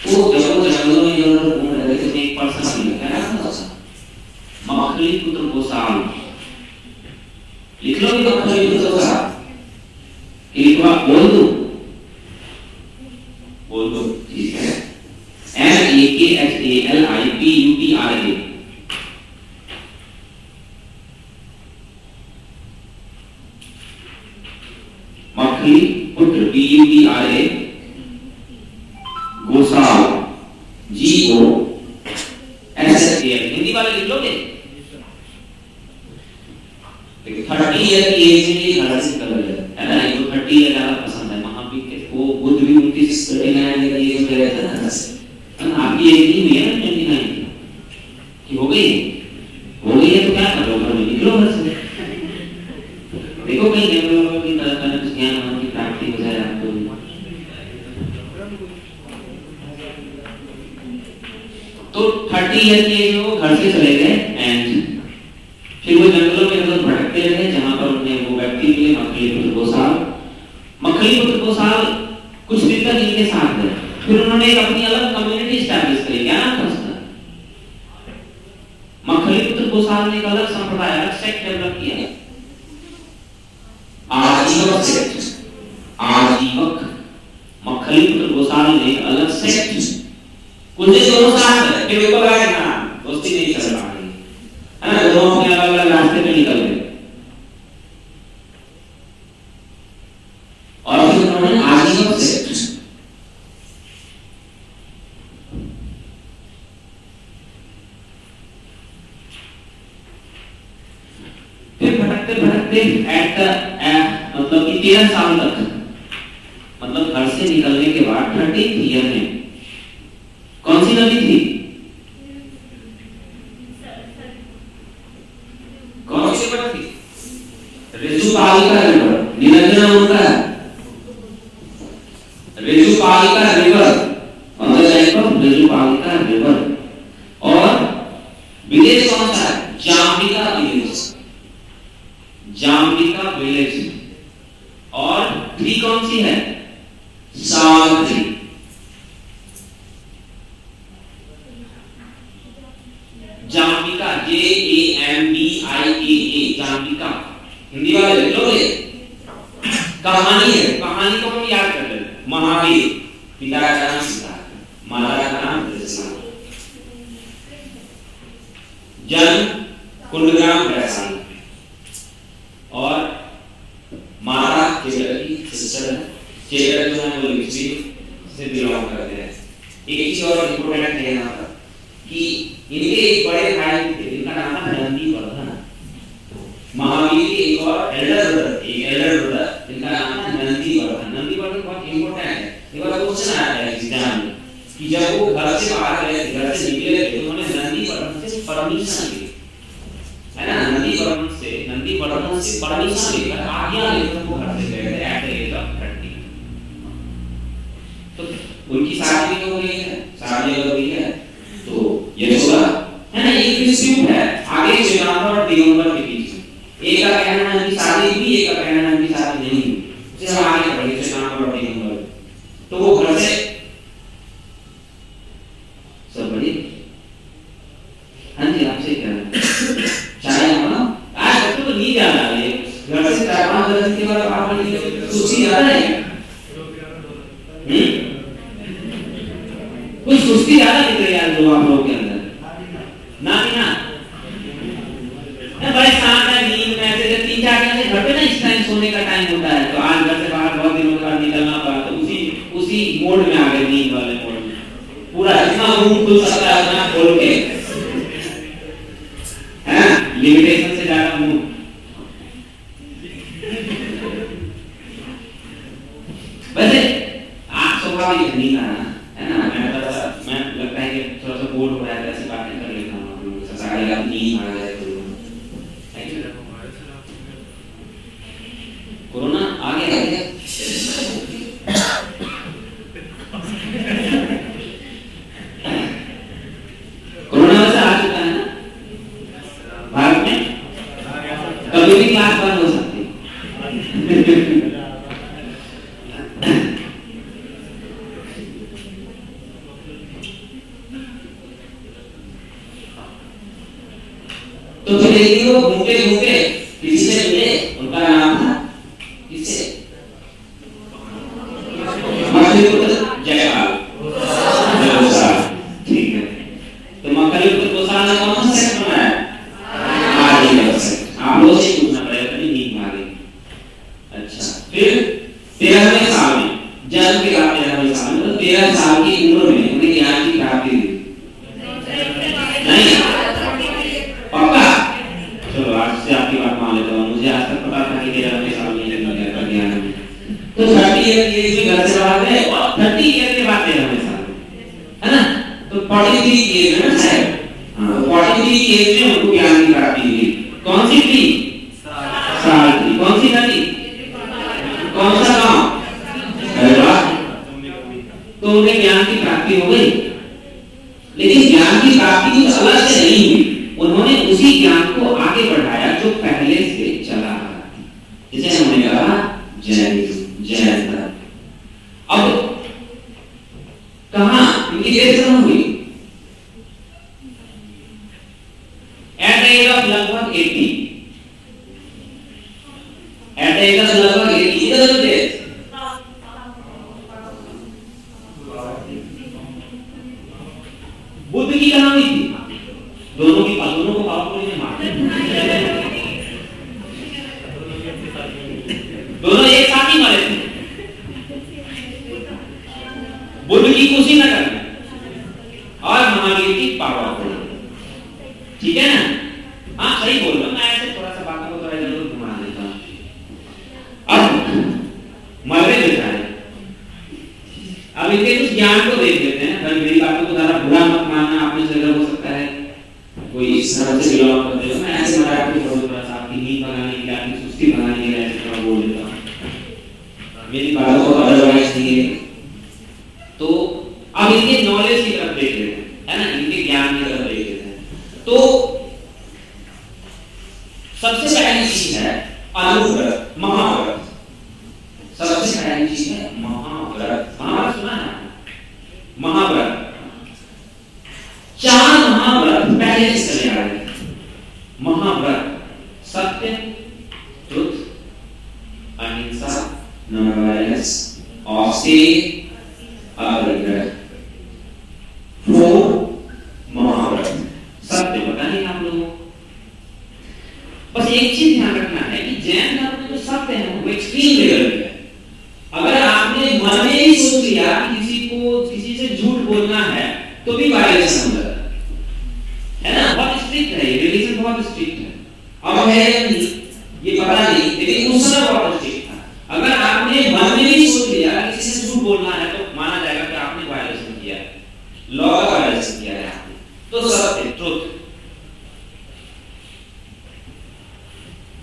वो जब वो जंगलों में इधर घूम रहे थे तो एक पर्सन मिला, क्या नाम था उसका? मखली पुत्र गोसाल। लिख लो मखली पुत्र गोसाल। एक बार बोल दो, ठीक है। MAKHALIPUTRA, मखली पुत्र PUTRA गोसाल GOSAL। हिंदी वाले लिख लोगे? 30 ईयर की एज में घर से निकल गए, है ना? इनको 30 ईयर ज्यादा पसंद है। महावीर के वो बुद्ध भी उनकी 39 ईयर की एज में रहता था ना, आपकी एज नहीं हुई है ना 29 की? हो गई है तो क्या करो, घर में निकलो घर से। देखो कहीं डेवलपर की तरह का कुछ ज्ञान की प्राप्ति हो जाए आपको। तो 30 ईयर की एज में वो घर से चले गए एंड फिर वो जंगलों में इधर भटकते रहे, जहां पर उन्हें वो व्यक्ति मिले मखली पुत्र गोसाल। मखली पुत्र गोसाल कुछ दिन तक इनके साथ रहे। फिर उन्होंने एक अपनी अलग कम्युनिटी स्टैब्लिश करी। क्या नाम था उसका? मखली पुत्र गोसाल ने एक अलग संप्रदाय, अलग सेक्ट डेवलप किया, आजीवक सेक्ट। आजीवक मखली पुत्र गोसाल ने एक अलग सेक्ट। कुछ दिन दोनों साथ रहे, फिर ऊपर आए ना दोस्ती नहीं चल रहा है ना, दोनों अपने अलग अलग रास्ते पे निकल गए और फिर उन्होंने आजीवक सेक्ट। फिर भटकते मतलब कि 13 साल तक, मतलब घर से निकलने के बाद 30 ईयर में कौन सी नदी थी? कौन सी रिवर थी? ऋजुपालिका रिवर। निरंजन उनका ऋजुपालिका रिवर, ऋजुपालिका रिवर। और विलेज कौन सा है? जाम्बिका विलेज। जाम्बिका विलेज। और ट्री कौन सी है? साल ट्री। जाम्बिका, JAMBIKA, जाम्बिका। हिंदी वाले लिख लोगे? कहानी है, कहानी को हम याद कर लें। महावीर, पिता का नाम सिद्धार्थ, माता का नाम त्रिशला। जन्म कुंडग्राम वैशाली और माता चेतक की सिस्टर है। चेतक जो है वो लिच्छवी से बिलोंग करते हैं। एक चीज और इम्पोर्टेंट है यहाँ पर कि इनके एक बड़े भाई थे जिनका नाम था नंदीवर्धन। महावीर के एक और एल्डर ब्रदर जिनका नाम था नंदीवर्धन। नंदीवर्धन बहुत इंपॉर्टेंट है। एक बार क्वेश्चन आया है एग्जाम में कि जब वो घर से बाहर गए, घर से निकले थे, उन्होंने नंदीवर्धन से परमिशन ली, है ना, नंदीवर्धन से परमिशन लेकर आज्ञा लेकर वो घर से गए थे एट द एज ऑफ 30। तो उनकी शादी हो गई है, तो यशोदा, है ना, एक डिस्प्यूट है आगे श्रीराम और दिगंबर के बीच। एक का कहना है कि शादी हुई, एक का कहना है कि शादी नहीं हुई। जब आगे बढ़े श्रीराम और दिगंबर, तो वो घर से सब बड़ी, हाँ जी आपसे कहना चाहे हम आज बच्चों को नींद आ रही है, घर से 4-5 बजे के बाद आप नहीं सुस्ती ज्यादा है, कुछ सुस्ती ज्यादा दिख रही है लोग आप लोगों के अंदर ना बड़े शांत है, नींद में ऐसे 3-4 घंटे घर पे ना इस टाइम सोने का टाइम होता है, तो आज घर से बाहर बहुत दिनों के बाद निकलना पड़ा, तो उसी मोड में आ गए, नींद वाले मोड में, पूरा जितना रूम खुल सकता है उतना खोल के, है लिमिटेशन से ज्यादा मूड। वैसे आप स्वाभाविक नींद आना, है ना, मैं लगता है कि थोड़ा सा बोर हो रहा है, ऐसी बातें कर लेता हूँ आप लोगों के साथ, अगर आप नींद आ जाए तो कोरोना आ गया कोरोना वैसे आ चुका है ना भारत में, कभी भी क्लास बंद हो सकती है। तो फिर एक दिन वो घूमते किसी से मिले, उनका नाम था किससे, जयपाल, ठीक है। तो मक्खलीपुत्र गोसाल ने कौन सा सेक्ट बनाया, आदिवासी सेक्ट। आप लोग से पूछना पड़ेगा कभी नींद मारे। अच्छा, फिर 13वें साल में, जन्म के बाद 13वें साल में, तो 13 साल की उम्र में उन्हें ज्ञान की प्राप्ति हुई, नहीं पक्का? चलो आज से आपकी बात मान लेता हूँ, मुझे आज तक पता था कि 13वें साल में ज्ञान। तो 30 ईयर की एज में घर से बाहर गए और 30 ईयर के बाद 13वें साल में, है ना, तो 43 की एज में शायद, हाँ 43 की एज में उनको ज्ञान की प्राप्ति हुई। कौन सी थी? साल थी। कौन सी नदी? कौन सा गांव? तो उन्हें ज्ञान की प्राप्ति हो गई, लेकिन ज्ञान की प्राप्ति कुछ अलग से नहीं हुई, उन्होंने उसी ज्ञान को आगे बढ़ाया जो पहले से चला आ रहा था, जैसे हमने कहा जैन धर्म। अब कहां इनकी डेथ कहां हुई? एट द एज ऑफ लगभग 80, एट द एज ऑफ लगभग 80 इधर डेथ। बुद्ध की कहां हुई थी? दोनों को पावरफुल ने मार दिया, दोनों एक साथ ही मरे थे। बुद्ध की कुशीनगर में और महावीर की पावापुर, ठीक है ना? हाँ सही बोल रहा हूं मैं, ऐसे थोड़ा सा बातों को थोड़ा इधर घुमा देता हूं। अब मरे बेचारे, अब इनके कुछ ज्ञान को देख लेते हैं। मेरी बातों को ज्यादा बुरा मत मानना, आपने जगह हो सकता है कोई इस तरह से बिलोंग करते हो, मैं ऐसे मजाक में थोड़ा सा आपकी नींद भगाने के लिए, आपकी सुस्ती भगाने के लिए ऐसे थोड़ा बोल देता हूं, मेरी बातों को अदरवाइज नहीं है। तो अब इनके नॉलेज की तरफ देख लेते हैं, है ना, इनके ज्ञान की तरफ देख लेते हैं। तो सबसे पहली चीज है अनुव्रत, महाव्रत। सबसे पहली चीज है महाव्रत। महाव्रत सुना है? महाव्रत, 4 महाव्रत पहले से चले आ रहे हैं। महाव्रत सत्य, ट्रुथ, अहिंसा, नॉनवायलेंस, ऑस्टेरिटी, अपरिग्रह। 4 महाव्रत। सत्य पता नहीं आप लोगों को, बस एक चीज ध्यान रखना है कि जैन धर्म में जो सत्य है वो एक्सट्रीम लेवल पे है। अगर आपने मन में ही सोच लिया किसी से झूठ बोलना है तो भी वायलेशन होता है ना, बहुत स्ट्रिक्ट है, रिलीजन बहुत स्ट्रिक्ट है। अब है ये पता नहीं, लेकिन उस समय बहुत स्ट्रिक्ट था। अगर आपने मन में भी सोच लिया कि किसी से झूठ बोलना है तो माना जाएगा कि आपने वायलेशन किया है, लॉ का वायलेशन किया है आपने। तो सत्य, ट्रुथ,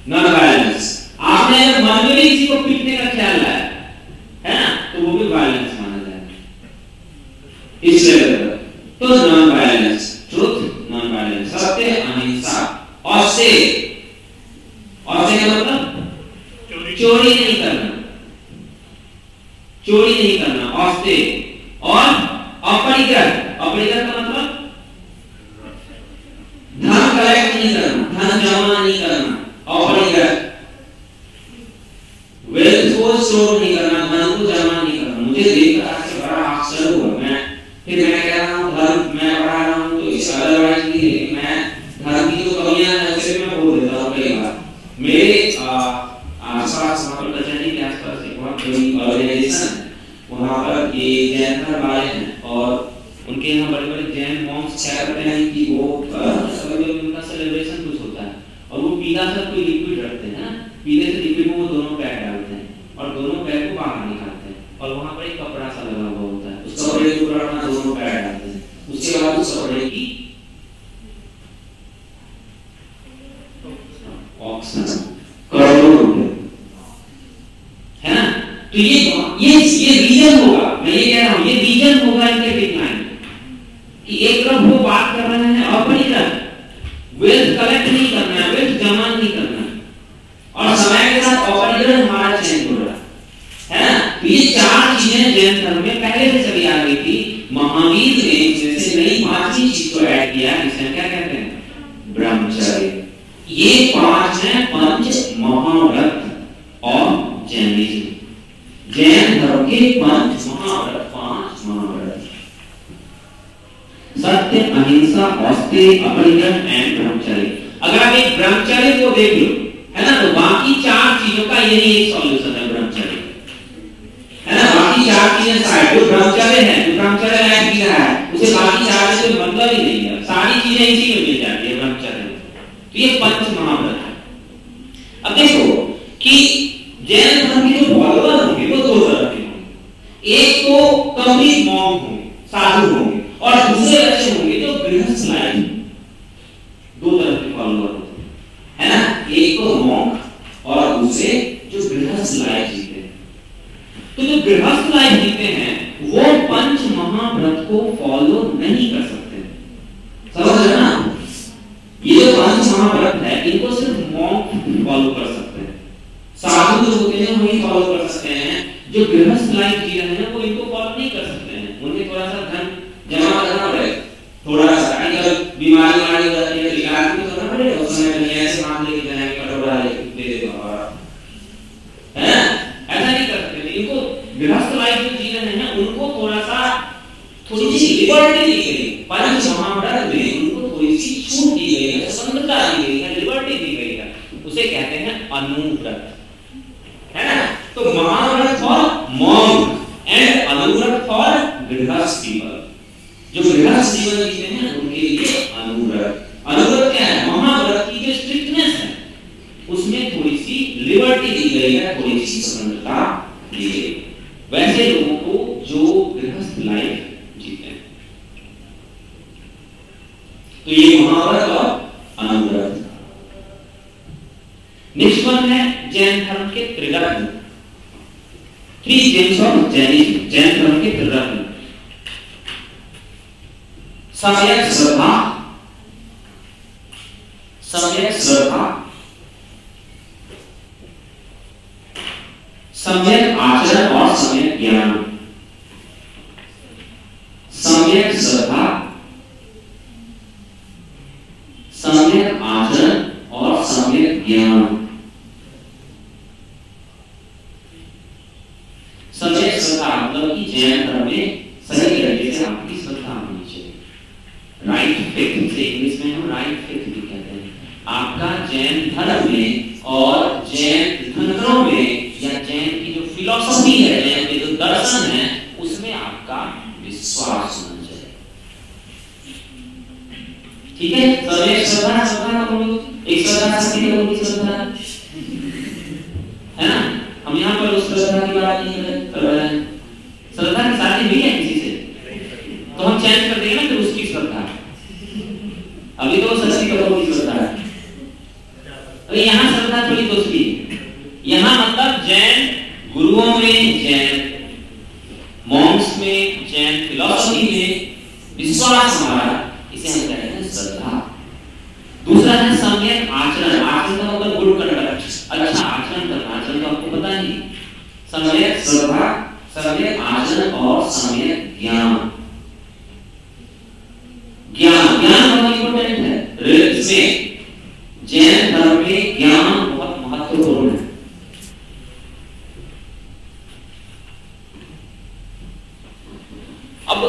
नॉन वायलेंस। आपने अगर मन में भी किसी को पीटने का ख्याल लाया है ना, तो वो भी वायलेंस माना जाएगा इस लेवल पर। तो non violence, truth, non violence, सत्य, अहिंसा, औस्ते का मतलब चोरी नहीं करना, चोरी नहीं करना, औस्ते। और अपरिग्रह, अपरिग्रह का मतलब धन कलेक्ट नहीं करना, धन जमा नहीं करना, अपरिग्रह। वेल्थ को स्टोर नहीं करना, धन को जमा नहीं करना। मुझे देखकर आपसे बड़ा आश्चर्य हुआ, मैं कह रहा हूँ धर्म मैं पढ़ा रहा हूँ तो इस अदरवाइज की मैं धर्म की जो कमियां हैं उसे मैं बोल देता हूँ कई बार। मेरे आसपास वहाँ पर कचहरी के आसपास एक बहुत बड़ी ऑर्गेनाइजेशन है, वहाँ पर ये जैन धर्म वाले हैं और उनके यहाँ बड़े बड़े जैन मॉन्क्स क्या करते हैं कि वो उनका सेलिब्रेशन कुछ होता है और वो पीला सा कोई लिक्विड रखते हैं ना, पीले से लिक्विड में वो दोनों पैर डालते हैं और दोनों पैर को बाहर निकालते हैं और वहाँ पर एक कपड़ा सा लगा हुआ होता है, उस कपड़े के ऊपर अपना दोनों पैर डालते हैं। उसके बाद उस कपड़े की करोड़ों रुपए है ना। तो ये रीजन होगा, मैं ये कह रहा हूं, ये रीजन होगा इनके डिक्लाइन कि एक तरफ वो बात कर रहे हैं अपरिग्रह, वेल्थ कलेक्ट नहीं करना है, वेल्थ जमा नहीं करना है, और समय के साथ अपरिग्रह हमारा चेंज हो रहा है ना। तो ये चार चीजें जैन धर्म में पहले से चली आ गई थी। महावीर ने जैसे नई पांचवी चीज को ऐड किया, जिसे क्या कहते हैं, ब्रह्मचर्य। ये पांच हैं पंच महाव्रत और जैनिज्म, जैन धर्म के पंच महाव्रत, पांच महाव्रत, सत्य, अहिंसा, औस्ते, अपरिग्रह एंड ब्रह्मचर्य। अगर आप एक ब्रह्मचर्य को देख लो है ना, तो बाकी चार चीजों का यही एक सॉल्यूशन है, ब्रह्मचर्य है ना। बाकी चार चीजें साइड, जो ब्रह्मचर्य है, जो ब्रह्मचर्य ऐड किया है, उसे बाकी चार से मतलब ही नहीं है, सारी चीजें इसी में मिल जाती है ब्रह्मचर्य। तो ये पंच महाव्रत है। अब देखो कि जैन धर्म के जो फॉलोअर होंगे वो दो तरह के होंगे, एक तो कंप्लीट मॉन्क होंगे, साधु होंगे, और दूसरे ऐसे होंगे जो गृहस्थ लाइफ, दो तरह के फॉलोअर होते हैं है ना, एक तो मॉन्क और दूसरे जो गृहस्थ लाइफ जीते हैं। तो जो गृहस्थ लाइफ जीते हैं वो पंच महाव्रत को फॉलो नहीं कर सकते, समझ रहे ना। ये जो पंच महाव्रत है इनको सिर्फ मॉन्क फॉलो कर सकते हैं, साधु जो होते हैं वही फॉलो कर सकते हैं। जो गृहस्थ लाइफ जी रहे हैं वो इनको फॉलो नहीं कर सकते हैं, उन्हें थोड़ा सा धन जमा करना पड़ेगा, थोड़ा सा अगर बीमारी वाली होती है इलाज भी करना पड़ेगा, उस समय में ऐसे मान लेके जाएंगे कटोरा ले दे दो है ना, ऐसा नहीं कर सकते। इनको गृहस्थ लाइफ जो जी रहे हैं उनको थोड़ा सा थोड़ी सी लिबर्टी दी गई, पंच महाव्रत में उनको थोड़ी सी छूट दी गई है, स्वतंत्रता दी गई है, लिबर्टी दी गई है, उसे कहते हैं अनुव्रत है ना। तो महाव्रत फॉर मॉन्क एंड अनुव्रत फॉर गृहस्थ पीपल, जो गृहस्थ जीवन जीते हैं उनके लिए अनुव्रत। अनुव्रत क्या है, महाव्रत की जो स्ट्रिक्टनेस है उसमें थोड़ी सी लिबर्टी दी गई है, थोड़ी सी स्वतंत्रता दी गई वैसे लोगों को जो गृहस्थ लाइफ जीते हैं। तो ये महाव्रत और अनुव्रत। नेक्स्ट वन है जैन धर्म के त्रिरत्न, three gems of Jainism, Jain धर्म के त्रिरत्न, सम्यक श्रद्धा, सम्यक श्रद्धा, सम्यक आचरण और सम्यक ज्ञान। सम्यक श्रद्धा, सम्यक आचरण और सम्यक ज्ञान। सम्यक श्रद्धा मतलब कि जैन धर्म में सही तरीके से आपकी श्रद्धा होनी चाहिए, राइट फेथ, से इंग्लिश में हम राइट फेथ भी कहते हैं। आपका जैन धर्म में और जैन धर्मों में या जैन की जो फिलॉसफी है, जैन के जो दर्शन है, उसमें आपका विश्वास होना चाहिए। ठीक है, तो एक श्रद्धा, श्रद्धा का बोलो, एक श्रद्धा शक्ति का बोलो, श्रद्धा यहाँ पर उस श्रद्धा की बात नहीं कर रहे हैं। श्रद्धा की शादी हुई है किसी से तो हम चेंज कर देंगे ना फिर उसकी श्रद्धा। अभी तो सच्ची करोड़ की श्रद्धा है, तो यहाँ श्रद्धा थोड़ी दूसरी। यहाँ मतलब जैन गुरुओं में, जैन मॉन्क्स में, जैन फिलॉसफी में विश्वास हमारा, इसे हम कहते हैं श्रद्धा। दूसरा है सम्यक आचरण। आचरण का मतलब गुड कंडक्ट, अच्छा आचरण करना। आचरण तो आपको पता ही, सम्यक श्रद्धा, सम्यक आचरण और सम्यक ज्ञान। ज्ञान बहुत इंपॉर्टेंट है। इसमें जैन धर्म में ज्ञान बहुत महत्वपूर्ण है। अब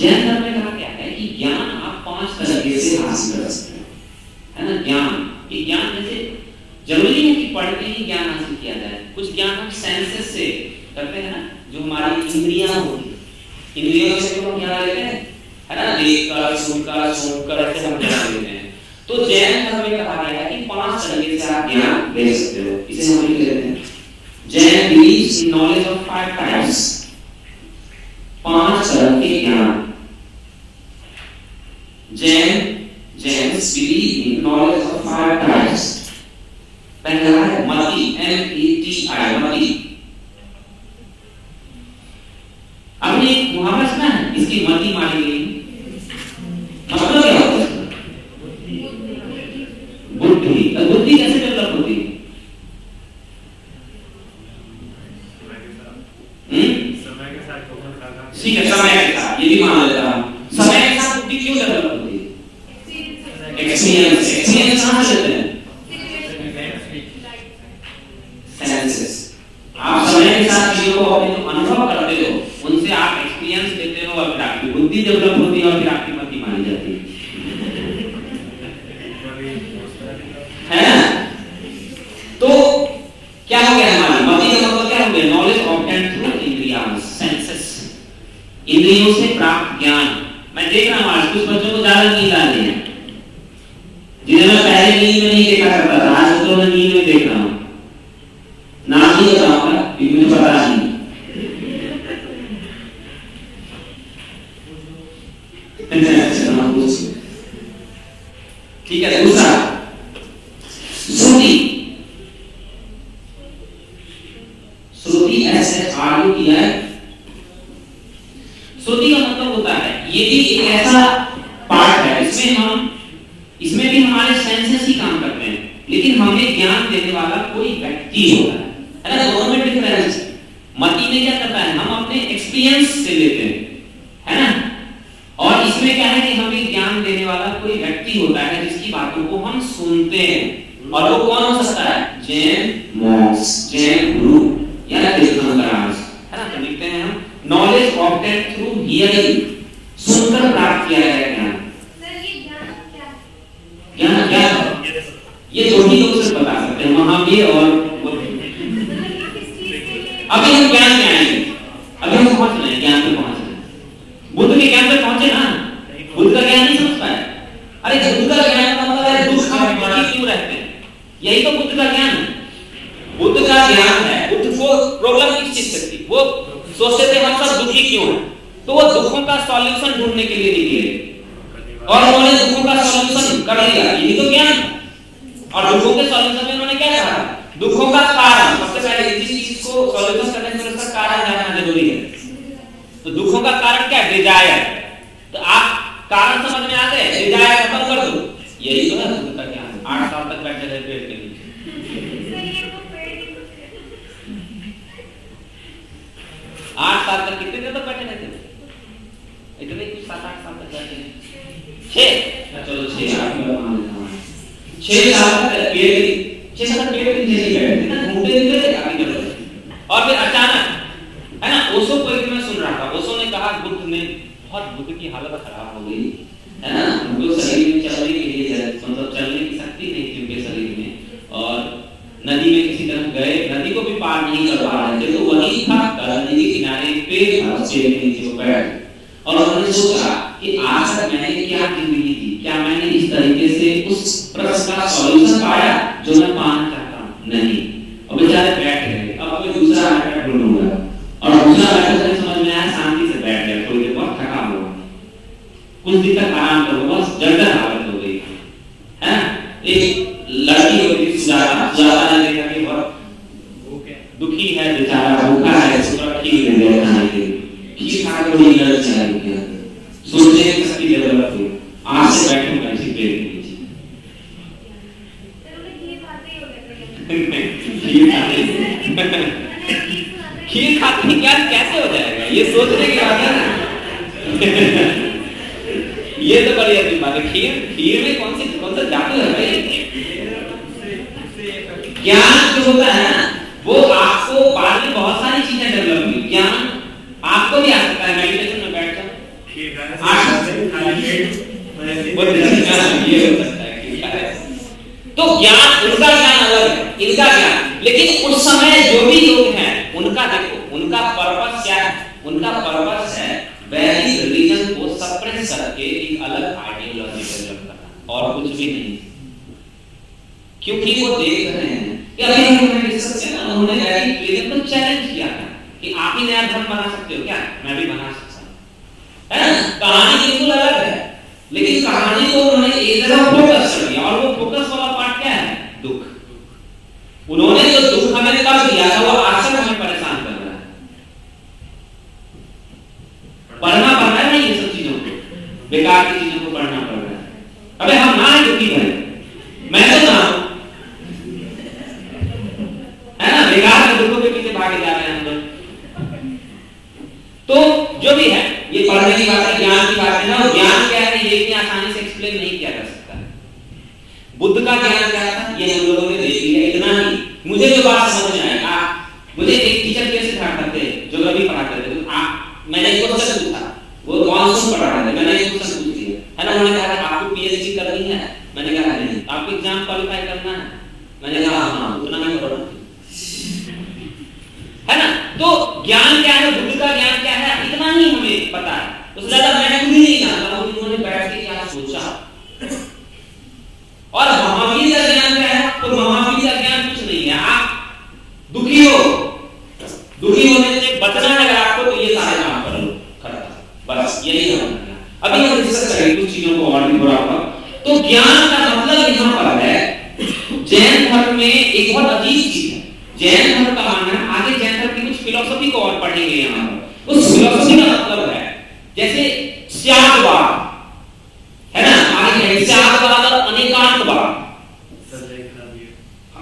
जैन धर्म में कहा गया है कि ज्ञान आप 5 तरीके से हासिल कर सकते हैं, है ना। ज्ञान, ये ज्ञान जैसे जरूरी है कि पढ़ के ही ज्ञान हासिल किया जाए। कुछ ज्ञान हम सेंसेस से करते हैं ना, जो हमारी इंद्रियां होती हैं, इंद्रियों से हम ज्ञान लेते हैं, है ना। देखकर, सुनकर, सूंघकर ऐसे हम ज्ञान लेते हैं। तो जैन धर्म में कहा गया है कि 5 तरीके से आप ज्ञान ले सकते हो। इसे हम लिख लेते हैं। Jain believes in knowledge of 5 types, 5 तरह के ज्ञान। Jains believe in knowledge of 5 types. पहला है मति, M-E-T-I, मति। आपने एक मुहावरा सुना है, इसकी मति मारी गई। मतलब क्या होता है? बुद्धि। बुद्धि कैसे डेवलप होती है? ठीक है, समय के साथ, ये भी मान लेता हूँ। समय के साथ बुद्धि क्यों डेवलप होती है? एक्सपीरियंस कहाँ से लेते हैं? सेंसेस। आप समय के साथ चीजों को अपने अनुभव करते हो, उनसे आप एक्सपीरियंस लेते हो और फिर आपकी बुद्धि डेवलप होती है और फिर आपकी मति मानी जाती है ना। तो क्या हो गया हमारी मति का मतलब क्या हो गया? नॉलेज ऑब्टेन्ड थ्रू इंद्रियास, सेंसेस, इंद्रियों से प्राप्त ज्ञान। मैं देख रहा हूँ आज कुछ बच्चों को ज्यादा नींद आ रही है, जिन्हें मैं पहले नींद में नहीं देखा करता था, आज तो मैं नींद में देख रहा हूँ। नाम नहीं बताऊंगा क्योंकि मुझे पता नहीं। ठीक है। दूसरा श्रुति। श्रुति ऐसे आगे किया है। श्रुति का मतलब होता है, ये भी एक ऐसा पार्ट है, इसमें भी हमारे सेंसेस ही काम करते हैं, लेकिन हमें ज्ञान देने वाला कोई व्यक्ति होता है ना। दोनों में डिफरेंस है। मति में क्या करता है, हम अपने एक्सपीरियंस से लेते हैं, है ना। और इसमें क्या है कि हमें ज्ञान देने वाला कोई व्यक्ति होता है जिसकी बातों को हम सुनते हैं। और वो कौन हो सकता है? जैन मॉन्क्स, जैन गुरु या तीर्थंकराज, है ना। तो लिखते हैं हम नॉलेज ऑब्टेन्ड थ्रू हियरिंग, सुनकर प्राप्त किया गया ज्ञान। ज्ञान क्या है? ये दो ही लोग सिर्फ बता सकते हैं, महावीर और अभी हम ज्ञान में आएंगे, अभी हम पहुंच रहे हैं, ज्ञान पे पहुंच रहे हैं। बुद्ध के ज्ञान पे पहुंचे ना, बुद्ध का ज्ञान नहीं समझ पाए। अरे बुद्ध का ज्ञान का मतलब है दुख में क्यों रहते हैं, यही तो बुद्ध का ज्ञान है। बुद्ध का ज्ञान है, बुद्ध को प्रॉब्लम किस चीज से थी? वो सोचते थे हम सब दुखी क्यों हैं, तो वो दुखों का सॉल्यूशन ढूंढने के लिए निकले और उन्होंने दुखों का सॉल्यूशन कर लिया, यही तो ज्ञान। और दुखों के सॉल्यूशन में उन्होंने क्या कहा? दुखों का कारण, सबसे पहले इस चीज को सॉल्यूशन करने के लिए उसका कारण जानना जरूरी है। तो दुखों का कारण क्या है? डिजायर। तो आप कारण समझ में आ गए, डिजायर खत्म कर दो, यही तो है बुद्ध का ज्ञान। 8 साल तक बैठे रहे पेड़ के नीचे। 8 साल तक कितने देर तक बैठे रहते थे? इतने कुछ 7-8 साल तक बैठे। 6 चलो 6 मान लेता हूं। 6 साल तक पेड़ 6 साल पेड़ के नीचे बैठे थे ना, घूमते थे आगे बढ़ रहे। और फिर अचानक, है ना, ओशो को एक मैं सुन रहा था, ओशो ने कहा बुद्ध ने बुद्ध की हालत खराब हो गई, है ना, उनको शरीर में चलने के लिए मतलब चलने की शक्ति नहीं थी उनके शरीर में, और नदी में किसी तरह गए, नदी को भी पार नहीं कर पा रहे थे, तो वही था नदी के किनारे पेड़ था, पेड़ के नीचे वो बैठ, और उन्होंने सोचा कि आज तक मैंने क्या जिंदगी दी, क्या मैंने इस तरीके उस प्रश्न का सॉल्यूशन पाया जो मैं पाना चाहता हूं? नहीं। और बेचारे बैठ गए, अब कोई दूसरा आइडिया ढूंढूंगा, और दूसरा आइडिया समझ में आया, शांति से बैठ गया, थोड़ी देर बहुत थका हुआ, कुछ दिन तक आराम करो, बस जर्जर हालत हो गई है। एक लड़की होती थी सुजाता ने देखा कि बहुत दुखी है बेचारा, भूखा है, उसको खीर दे दिया खाने के लिए, खीर खा के बड़ी एनर्जी आ गई, सोचने की शक्ति डेवलप हुई, आज से बैठूंगा इसी पेड़ के नीचे। खीर खाते ही क्या कैसे हो जाएगा, ये सोचने की बात है ना। ये तो बड़ी अच्छी बात है। खीर में कौन सा जादू है भाई? ज्ञान जो होता है ना, वो आपको बाद में बहुत सारी चीजें डेवलप हुई। ज्ञान आपको भी आ सकता है, मेडिटेशन में बैठ कर ये हो सकता है। तो ज्ञान, उनका ज्ञान अलग है, इनका ज्ञान, लेकिन उस समय जो भी लोग हैं उनका देखो, उनका पर्पस क्या है? उनका पर्पस है वैलिड रिलीजन को सप्रेस करके एक अलग आइडियोलॉजी डेवलप करना, और कुछ भी नहीं। क्योंकि वो देख रहे हैं कि अभी हमने डिस्कस किया ना, उन्होंने वैलिड रिलीजन को चैलेंज किया था कि आप ही नया धर्म बना सकते हो क्या? मैं भी बना सकता हूं, है ना? कहानी बिल्कुल अलग है, लेकिन कहानी को उन्होंने एक जगह फोकस कर दिया, और वो फोकस वाला पार्ट क्या है? दुख। उन्होंने जो दुख हमें तब दिया था, वो आज तक हमें परेशान कर रहा है। पढ़ना पड़ रहा है ना ये सब चीजों को, बेकार की चीजों को पढ़ना पड़ रहा है। अबे हम ना दुखी बने, मैं तो ना, है ना? बेकार के दुखों के पीछे भागे जा रहे हैं हम लोग। तो जो भी है, ये पढ़ने की बात है, ज्ञान की बात है ना। ज्ञान क्या है ये इतनी आसानी से एक्सप्लेन नहीं किया जा सकता। बुद्ध का ज्ञान क्या था ये हम लोगों ने देख लिया, इतना ही। मुझे जो बात समझ में आई, मुझे एक टीचर कैसे सिखाते थे, ज्योग्राफी पढ़ाते थे, मैंने एक क्वेश्चन पूछा, वो मॉनसून पढ़ा रहे थे, मैंने एक क्वेश्चन पूछ दिया, है ना? उन्होंने कहा आपको पीएचडी करनी है, मैंने कहा नहीं। आपको एग्जाम क्वालिफाई करना है, मैंने कहा हां, उतना नहीं पढ़ा, है ना? तो ज्ञान क्या है, बुद्ध का ज्ञान क्या है, इतना ही हमें पता है, उससे ज्यादा मैं खुद ही नहीं जानता हूं उन्होंने बैठ के क्या सोचा। और महावीर का ज्ञान क्या है? तो महावीर का ज्ञान कुछ नहीं है, आप दुखी हो, दुखी होने से बचना है अगर आपको, तो ये सारे काम कर लो, खत्म, बस यही है। अभी हम डिस्कस करेंगे कुछ चीजों को और भी थोड़ा बहुत। तो ज्ञान का मतलब यहां पर है, जैन धर्म में एक बहुत अजीब चीज है। जैन धर्म का मानना है, आगे जैन धर्म की कुछ फिलॉसफी को और पढ़ेंगे यहां पर। उस फिलॉसफी का मतलब है जैसे स्यादवाद, है ना? आगे है स्यादवाद और अनेकांतवाद,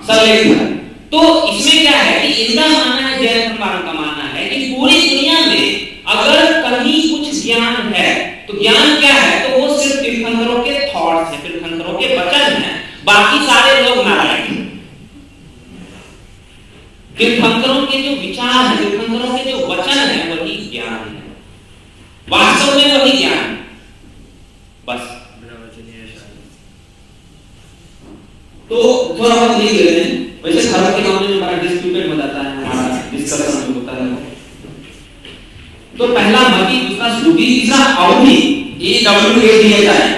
सर्वलेखन। तो इसमें क्या है कि इनका मानना है, जैन धर्म वालों का मानना है कि पूरी दुनिया में अगर कहीं कुछ ज्ञान है तो ज्ञान क्या है? तो वो सिर्फ तीर्थंकरों के थॉट्स हैं, तीर्थंकरों के वचन हैं, बाकी सारे लोग नारायण हैं। तीर्थंकरों के जो विचार हैं, तीर्थंकरों के जो वचन हैं, वही ज्ञान है, वास्तव में वही ज्ञान है। बस तो थोड़ा बहुत लिख लेते हैं। वैसे धर्म के मामले में बड़ा डिस्प्यूटेड हो जाता है, हमारा डिस्कशन जो होता है। तो पहला मति, दूसरा श्रुति, तीसरा अवधि, ये WA दिया जाए।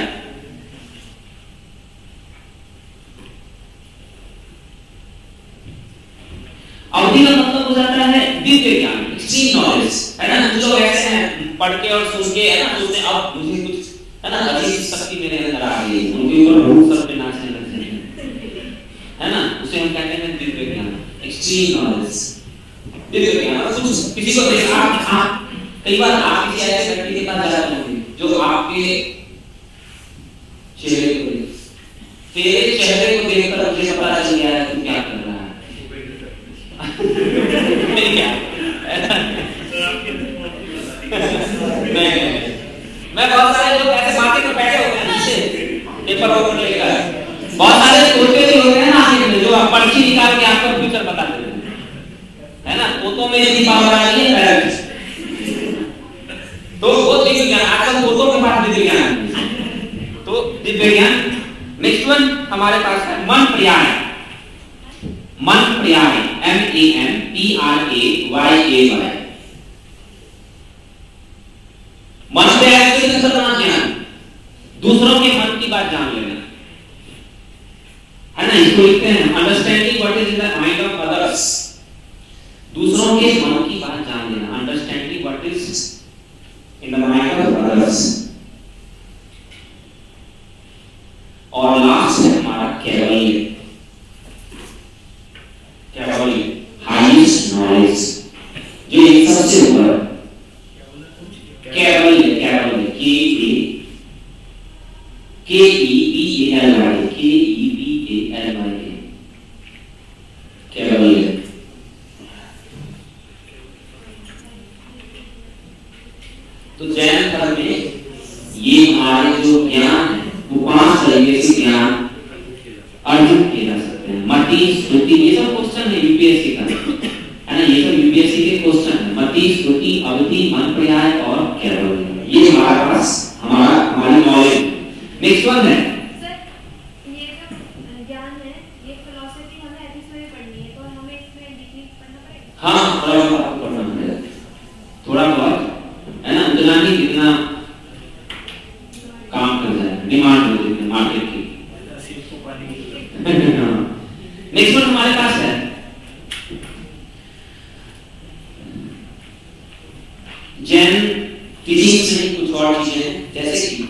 अवधि का मतलब हो जाता है दिव्य ज्ञान, एक्सट्रीम नॉलेज, है ना? कुछ लोग ऐसे हैं पढ़ के और सुन के, है ना, सोचते अब मुझे कुछ, है ना, अजीब शक्ति मेरे अंदर आ गई, उनके ऊपर भूत सर पे नाचने लगते हैं, है ना? उसे हम कहते हैं दिव्य ज्ञान, एक्सट्रीम नॉलेज, दिव्य ज्ञान। कुछ किसी को देखा, कई बार आप किसी ऐसे व्यक्ति के पास जाते हैं जो आपके चेहरे को देख, तेरे चेहरे को देखकर मुझे पता चल गया है तू क्या कर रहा है। मैं बहुत सारे लोग ऐसे बातें में बैठे होते हैं ना, पेपर वोपर लेकर, बहुत सारे छोटे भी होते हैं ना जो पर्ची निकाल के आपका फ्यूचर बता देते हैं, है ना? फोटो में इतनी पावर आ रही है, तो वो दिव्य ज्ञान, आजकल फोटो के बाद दिव्य ज्ञान, तो दिव्य ज्ञान। नेक्स्ट वन हमारे पास है मन पर्याय। मन पर्याय, MENPRAYAY। मन पर्याय से ज्ञान, दूसरों के मन की बात जान लेना। ना, इसको लिखते हैं understanding what is in the mind of others, दूसरों के मनों की बात जान लेना, understanding what is in the mind of others. और लास्ट है हमारा कैवल्य, कैवल्य हाईएस्ट नॉलेज, जो एक सबसे ऊपर कैवल्य, कैवल्य K-E-V-A-L-Y, K-E-V-A-L-Y, कैवल्य। तो जैन धर्म में ये हमारे जो ज्ञान है वो 5 तरीके से ज्ञान अर्जित किए जा सकते हैं। मति, श्रुति, ये सब क्वेश्चन है यूपीएससी का, है ना, ये सब यूपीएससी के क्वेश्चन है। मति, श्रुति, अवधि, मन पर्याय और कैवल्य, ये हमारे पास हमारी नॉलेज। नेक्स्ट वन है सर, ये जो ज्ञान है, ये फिलॉसफी हमें एथिक्स में पढ़नी है, तो हमें इसमें डीपली पढ़ना पड़ेगा। हाँ, थोड़ा बहुत आपको पढ़ना पड़ेगा, थोड़ा बहुत, है ना, उतना नहीं जितना काम कर जाए, डिमांड हो जितने मार्केट की। नेक्स्ट वन हमारे पास है जैन फिजिक्स में कुछ और चीजें हैं, जैसे कि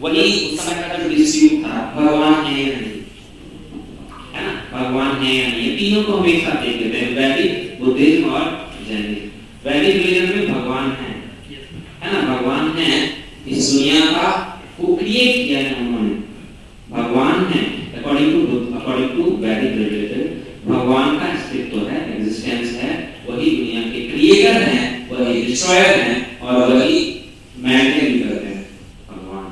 वही उस समय का जो डिस्प्यूट था, भगवान है या नहीं, है ना, भगवान है या नहीं, ये तीनों को हम एक साथ देख लेते हैं, वैदिक, बुद्धिज्म और जैनिज्म। वैदिक रिलीजन में भगवान है ना, भगवान है, इस दुनिया का को क्रिएट किया है उन्होंने, भगवान है। अकॉर्डिंग टू वैदिक रिलीजन भगवान का अस्तित्व है, एग्जिस्टेंस है, वही दुनिया के क्रिएटर हैं, वही डिस्ट्रॉयर हैं और वही मेंटेन करते हैं भगवान।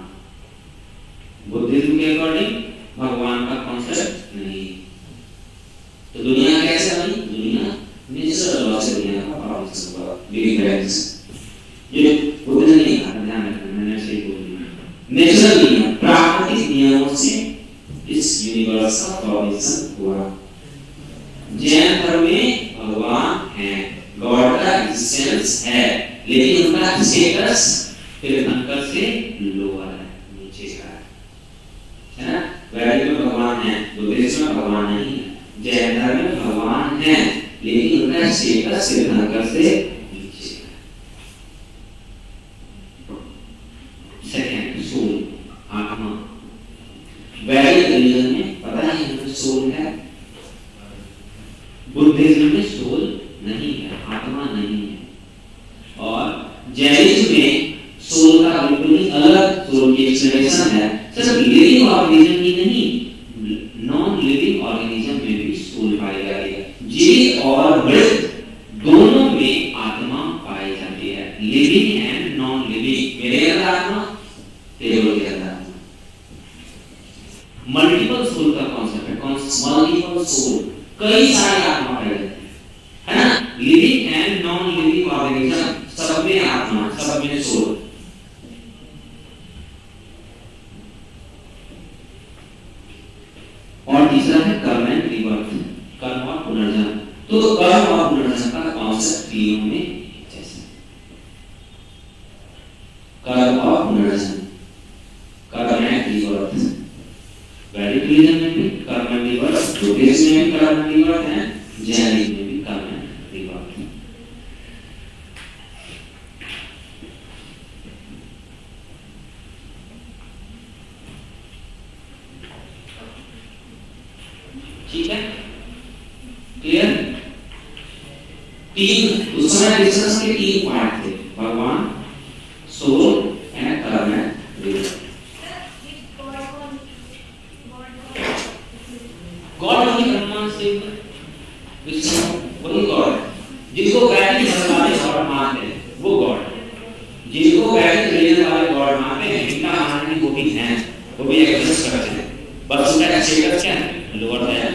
बुद्धिज्म के अकॉर्डिंग भगवान का कॉन्सेप्ट नहीं। तो दुनिया कैसे बनी? दुनिया नेचुरल लॉ से दुनिया का प्रोसेस हुआ, बिग बैंग। ये बुद्धिज्म नहीं कहा, ध्यान रखना, मैंने ऐसे ही बोल दिया। नेचुरल नियम, प्राकृतिक नियमों से इस यूनिवर्स का फॉर्मेशन हुआ। जैन धर्म में भगवान है, गॉड का एग्जिस्टेंस है, लेकिन उनका स्टेटस तीर्थंकर से लोअर है, नीचे का है ना। वैदिक में भगवान है, बुद्धिज्म में भगवान नहीं है, जैन धर्म में भगवान है, लेकिन उनका स्टेटस तीर्थंकर से नीचे का। सेकंड, सोल, आत्मा। वैदिक रिलीजन में पता है हमें सोल है, बुद्धिज्म में सोल नहीं है, आत्मा नहीं है, और जैनिज्म में सोल का बिल्कुल ही अलग सोल की एक्सप्लेनेशन है। सिर्फ लिविंग ऑर्गेनिज्म ही नहीं, नॉन लिविंग ऑर्गेनिज्म में भी सोल पाई जाती है। जीवित और मृत दोनों में आत्मा पाई जाती है, लिविंग एंड नॉन लिविंग। मेरे अंदर आत्मा, तेरे के अंदर आत्मा। मल्टीपल सोल का कॉन्सेप्ट है, मल्टीपल सोल, कई सारी आत्मा पाई जाती है ना, living and non living organism, सब में आत्मा, सब में सोल। और तीसरा है कर्म एंड रिबर्थ, कर्म और पुनर्जन्म। तो कर्म और पुनर्जन्म का कॉन्सेप्ट तीनों में जैसे, कर्म और पुनर्जन्म, कर्म एंड रिबर्थ। वैदिक रिलीजन में भी कर्म एंड रिबर्थ, बुद्धिज्म में भी कर्म एंड रिबर्थ है, जैनिज्म में भी कर्म एंड रिबर्थ। ठीक है, क्लियर? तीन उस समय डिस्कस के 3 पॉइंट थे, भगवान, सोल एंड कर्म एंड रिबर्थ। गॉड ही ब्रह्मा शिव विष्णु, वही गॉड, जिसको वैदिक धर्म वाले गॉड मानते हैं वो गॉड, जिसको वैदिक रिलीजन वाले गॉड मानते हैं, इनका मानने वो भी हैं, वो भी एग्जिस्ट करते हैं, बस उनका स्टेटस क्या है, लोअर है।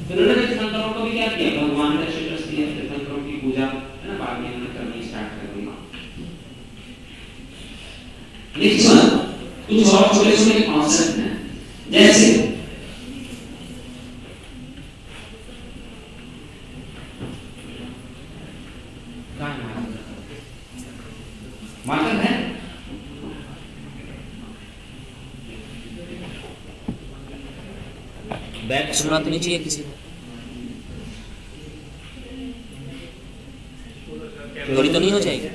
फिर उन्होंने तीर्थंकरों को भी क्या किया, भगवान का स्टेटस दिया, तीर्थंकरों की पूजा, है ना, बाद में उन्होंने करनी स्टार्ट कर दी। नेक्स्ट वन, कुछ और छोटे छोटे कॉन्सेप्ट हैं, जैसे मार्कर है, बैक सुनना तो नहीं चाहिए किसी को, चोरी तो नहीं हो जाएगी।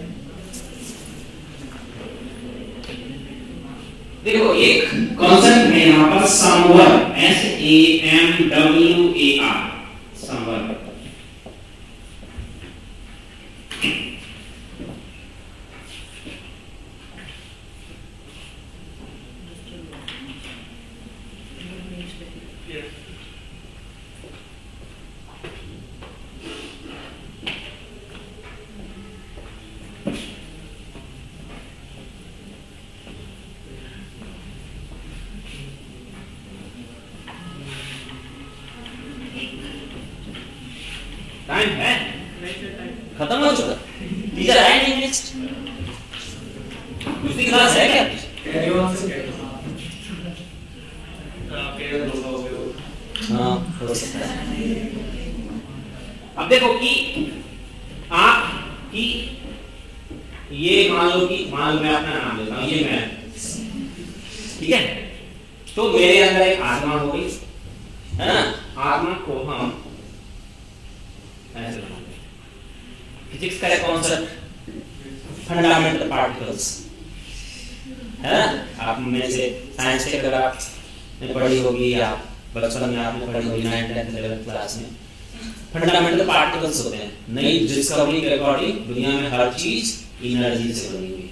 देखो एक कॉन्सेप्ट है यहाँ पर समवर, SAMWAR, समवर। टाइम है खत्म हो चुका, टीचर आए नहीं नेक्स्ट, दूसरी क्लास है क्या? हाँ हो सकता है। अब देखो कि आप कि ये मान लो मैं अपना नाम लेता हूँ, ये मैं, ठीक है? तो मेरे अंदर एक आत्मा हो गई है ना, आत्मा को हम ऐसे बनाते हैं। फिजिक्स का एक कॉन्सेप्ट फंडामेंटल पार्टिकल्स है ना, आप में से साइंस के अगर आपने पढ़ी होगी या बचपन में आपने पढ़ी होगी 9th 10th 11th क्लास में, फंडामेंटल पार्टिकल्स होते हैं। नई डिस्कवरी के अकॉर्डिंग दुनिया में हर चीज एनर्जी से बनी हुई है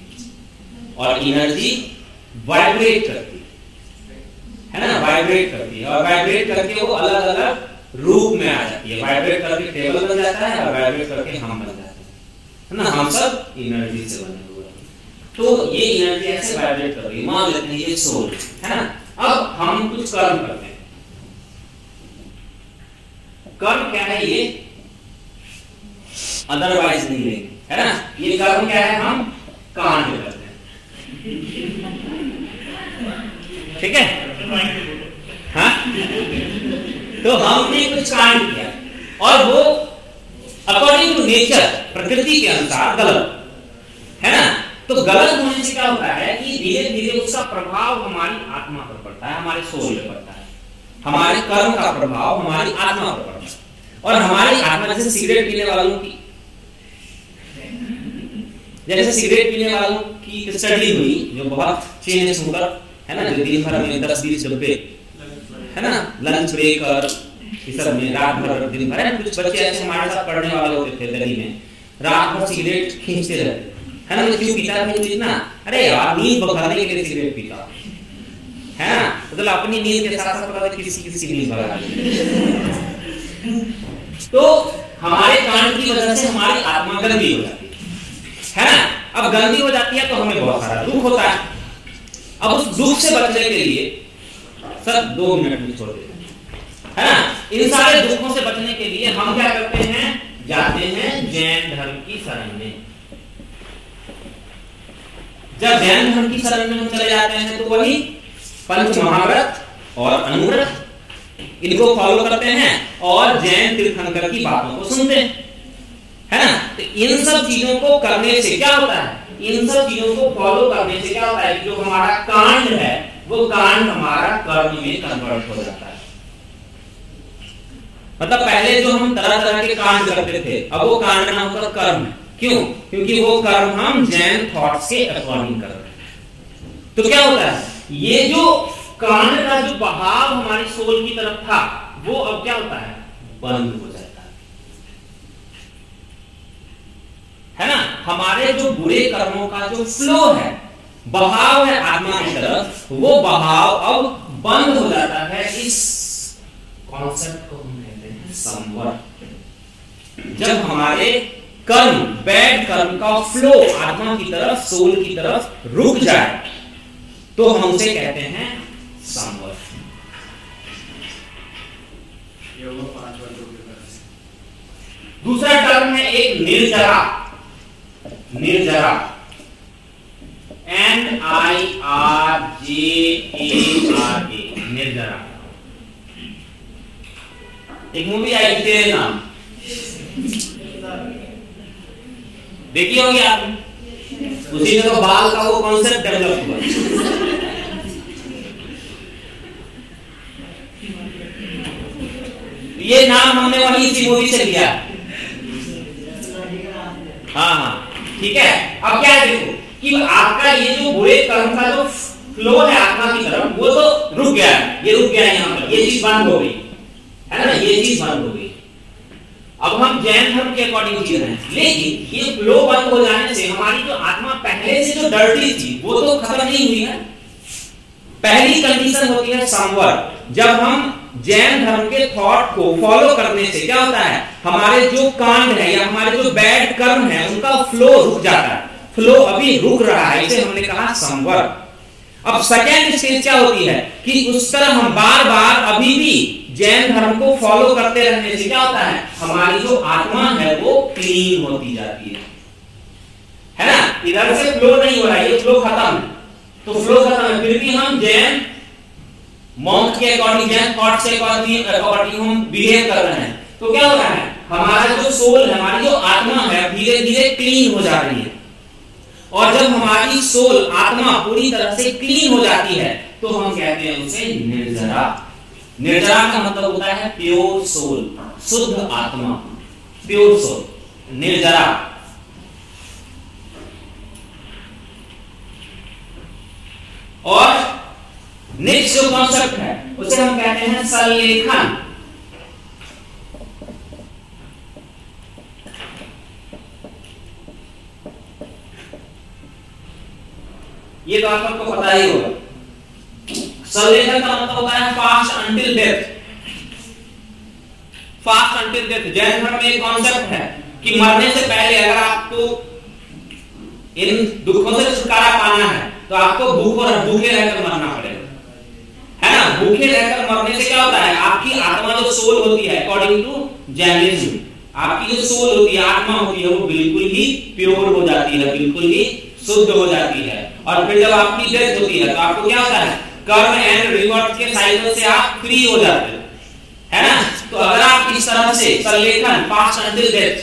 और एनर्जी वाइब्रेट करती है ना, वाइब्रेट करती है और वाइब्रेट करके वो अलग अलग रूप में आ जाती है। वाइब्रेट करके टेबल बन जाता है और वाइब्रेट करके हम बन जाते हैं, है ना, हम सब एनर्जी से बने हुए हैं। तो ये एनर्जी ऐसे वाइब्रेट कर रही है, मान लेते हैं ये सोल है ना। अब हम कुछ कर्म करते हैं, कर्म क्या है ये अदरवाइज नहीं लेंगे, है ना। ये कर्म क्या है, हम कांड करते हैं, ठीक है, हाँ। तो हमने कुछ कांड किया और वो अकॉर्डिंग टू नेचर, प्रकृति के अनुसार गलत है ना। तो गलत होने से क्या होता है कि धीरे धीरे उसका प्रभाव हमारी आत्मा पर पड़ता है, हमारे सोल पे पड़ता है, हमारे कर्म का प्रभाव हमारी आत्मा पर पड़ता है। और हमारी आत्मा, जैसे सिगरेट पीने वालों की स्टडी हुई जो बहुत चेन सुगर है ना, जो दिन भर में 10-20 डब्बे है ना, लंच ब्रेक और इस सब में रात भर दिन भर, कुछ बच्चे ऐसे हमारे साथ पढ़ने वाले होते थे दिल्ली में, रात भर सिगरेट खींचते रहते है ना। क्यों पीता है इतना? अरे यार नींद भगाने के लिए सिगरेट पीता है ना, मतलब अपनी नींद के साथ साथ किसी नींद भगा दी। तो हमारे कांड की वजह से हमारी आत्मा गंदी हो जाती है ना। अब गंदी हो जाती है तो हमें बहुत सारा दुख होता है। अब उस दुख से बचने के लिए सर 2 मिनट में छोड़ देते है ना, इन सारे दुखों से बचने के लिए हम क्या करते हैं, जाते हैं जैन धर्म की शरण में। जब जैन धर्म की शरण में हम चले जाते हैं तो वही पंच महाव्रत और अनुव्रत इनको फॉलो करते हैं और जैन तीर्थंकर की बातों को सुनते हैं, है ना। तो इन सब चीजों को करने से क्या होता है, इन सब चीजों को फॉलो करने से क्या होता है कि जो हमारा कांड है वो कांड हमारा कर्म में कन्वर्ट हो जाता है। मतलब पहले जो हम तरह तरह के कांड करते थे, अब वो कांड ना होकर कर्म है। क्यों? क्योंकि वो कर्म हम जैन थॉट्स के अकॉर्डिंग कर रहे हैं। तो क्या होता है, ये जो कांड का जो बहाव हमारी सोल की तरफ था वो अब क्या होता है, बंद हो जाता है ना। हमारे जो बुरे कर्मों का जो फ्लो है, बहाव है आत्मा की तरफ, वो बहाव अब बंद हो जाता है। इस कॉन्सेप्ट को हम कहते हैं संवर। जब हमारे कर्म, बैड कर्म का फ्लो आत्मा की तरफ, सोल की तरफ रुक जाए तो हम उसे कहते हैं संवर। दूसरा टर्म है एक निर्जरा, निर्जरा, NIRJARA, निर्जरा। एक मूवी आई थी तेरे नाम, देखी होगी आपने, उसी में तो बाल का वो कॉन्सेप्ट डेवलप हुआ। ये नाम हमने वही इसी मूवी से लिया। हाँ ठीक है। अब क्या है देखो कि आपका ये जो बुरे कर्म का जो फ्लो है आत्मा की तरफ वो तो रुक गया है, ये रुक गया है यहाँ पर, ये चीज बंद हो गई है ना, ये चीज बंद हो गई। अब हम जैन धर्म के अकॉर्डिंग जी रहे हैं, लेकिन ये फ्लो बंद हो जाने से हमारी जो आत्मा पहले से जो डर्टी थी वो तो खत्म नहीं हुई है। पहली कंडीशन होती है संवर। जब हम जैन धर्म के थॉट को फॉलो करने से क्या होता है, हमारे जो कांड है या हमारे जो बैड कर्म है उनका फ्लो रुक जाता है। फ्लो अभी रुक रहा है, इसे हमने कहा संवर। अब सेकेंड स्टेज क्या होती है कि उस तरह हम बार बार अभी भी जैन धर्म को फॉलो करते रहने से क्या होता है, हमारी जो आत्मा है वो क्लीन होती जाती है ना। इधर से फ्लो नहीं हो रहा है, ये फ्लो खत्म है, तो फ्लो खत्म है, फिर भी हम जैन मॉन्क के अकॉर्डिंग, जैन थॉट से अकॉर्डिंग हम बिहेव कर रहे हैं, तो क्या हो रहा है, हमारा जो सोल है, हमारी जो आत्मा है धीरे धीरे क्लीन हो जा रही है। और जब हमारी सोल आत्मा पूरी तरह से क्लीन हो जाती है तो हम कहते हैं उसे निर्जरा। निर्जरा का मतलब होता है प्योर सोल, शुद्ध आत्मा, प्योर सोल, निर्जरा। और नेक्स्ट जो कॉन्सेप्ट है उसे हम कहते हैं संलेखन। ये तो आपको पता ही होगा। संलेखन का मतलब होता है fast until death. Fast until death Jain धर्म में एक कॉन्सेप्ट है कि मरने से पहले अगर आपको इन दुखों से छुटकारा पाना है तो आपको भूखे रहकर मरना पड़ेगा, है ना। भूखे रहकर मरने से क्या होता है, आपकी आत्मा जो सोल होती है अकॉर्डिंग टू जैनिज्म, आपकी जो सोल होती है, आत्मा होती है, वो बिल्कुल ही प्योर हो जाती है, बिल्कुल ही शुद्ध हो जाती है। और फिर जब आपकी डेथ होती है तो आपको क्या होता है, कर्म एंड रिवॉर्ड के साइकिल से आप फ्री हो जाते हो, है ना। तो अगर आप इस तरह से संलेखन फास्ट अंटिल डेथ,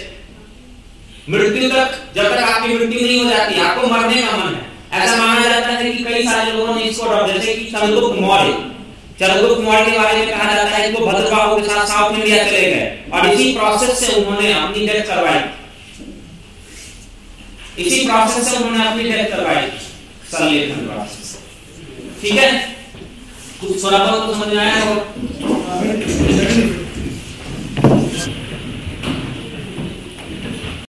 मृत्यु तक, जब तक आपकी मृत्यु नहीं हो जाती, आपको मरने का मन है, ऐसा माना जाता है कि कई सारे लोगों ने इसको, जैसे कि चंद्रगुप्त मौर्य के बारे में कहा जाता है कि वो भद्रबाहु के साथ साउथ इंडिया चले गए और इसी प्रोसेस से उन्होंने अपनी डेथ करवाई, इसी प्रोसेस से उन्होंने अपनी डेथ करवाई, संलेखन प्रोसेस। ठीक है, कुछ थोड़ा बहुत समझ में आया होगा।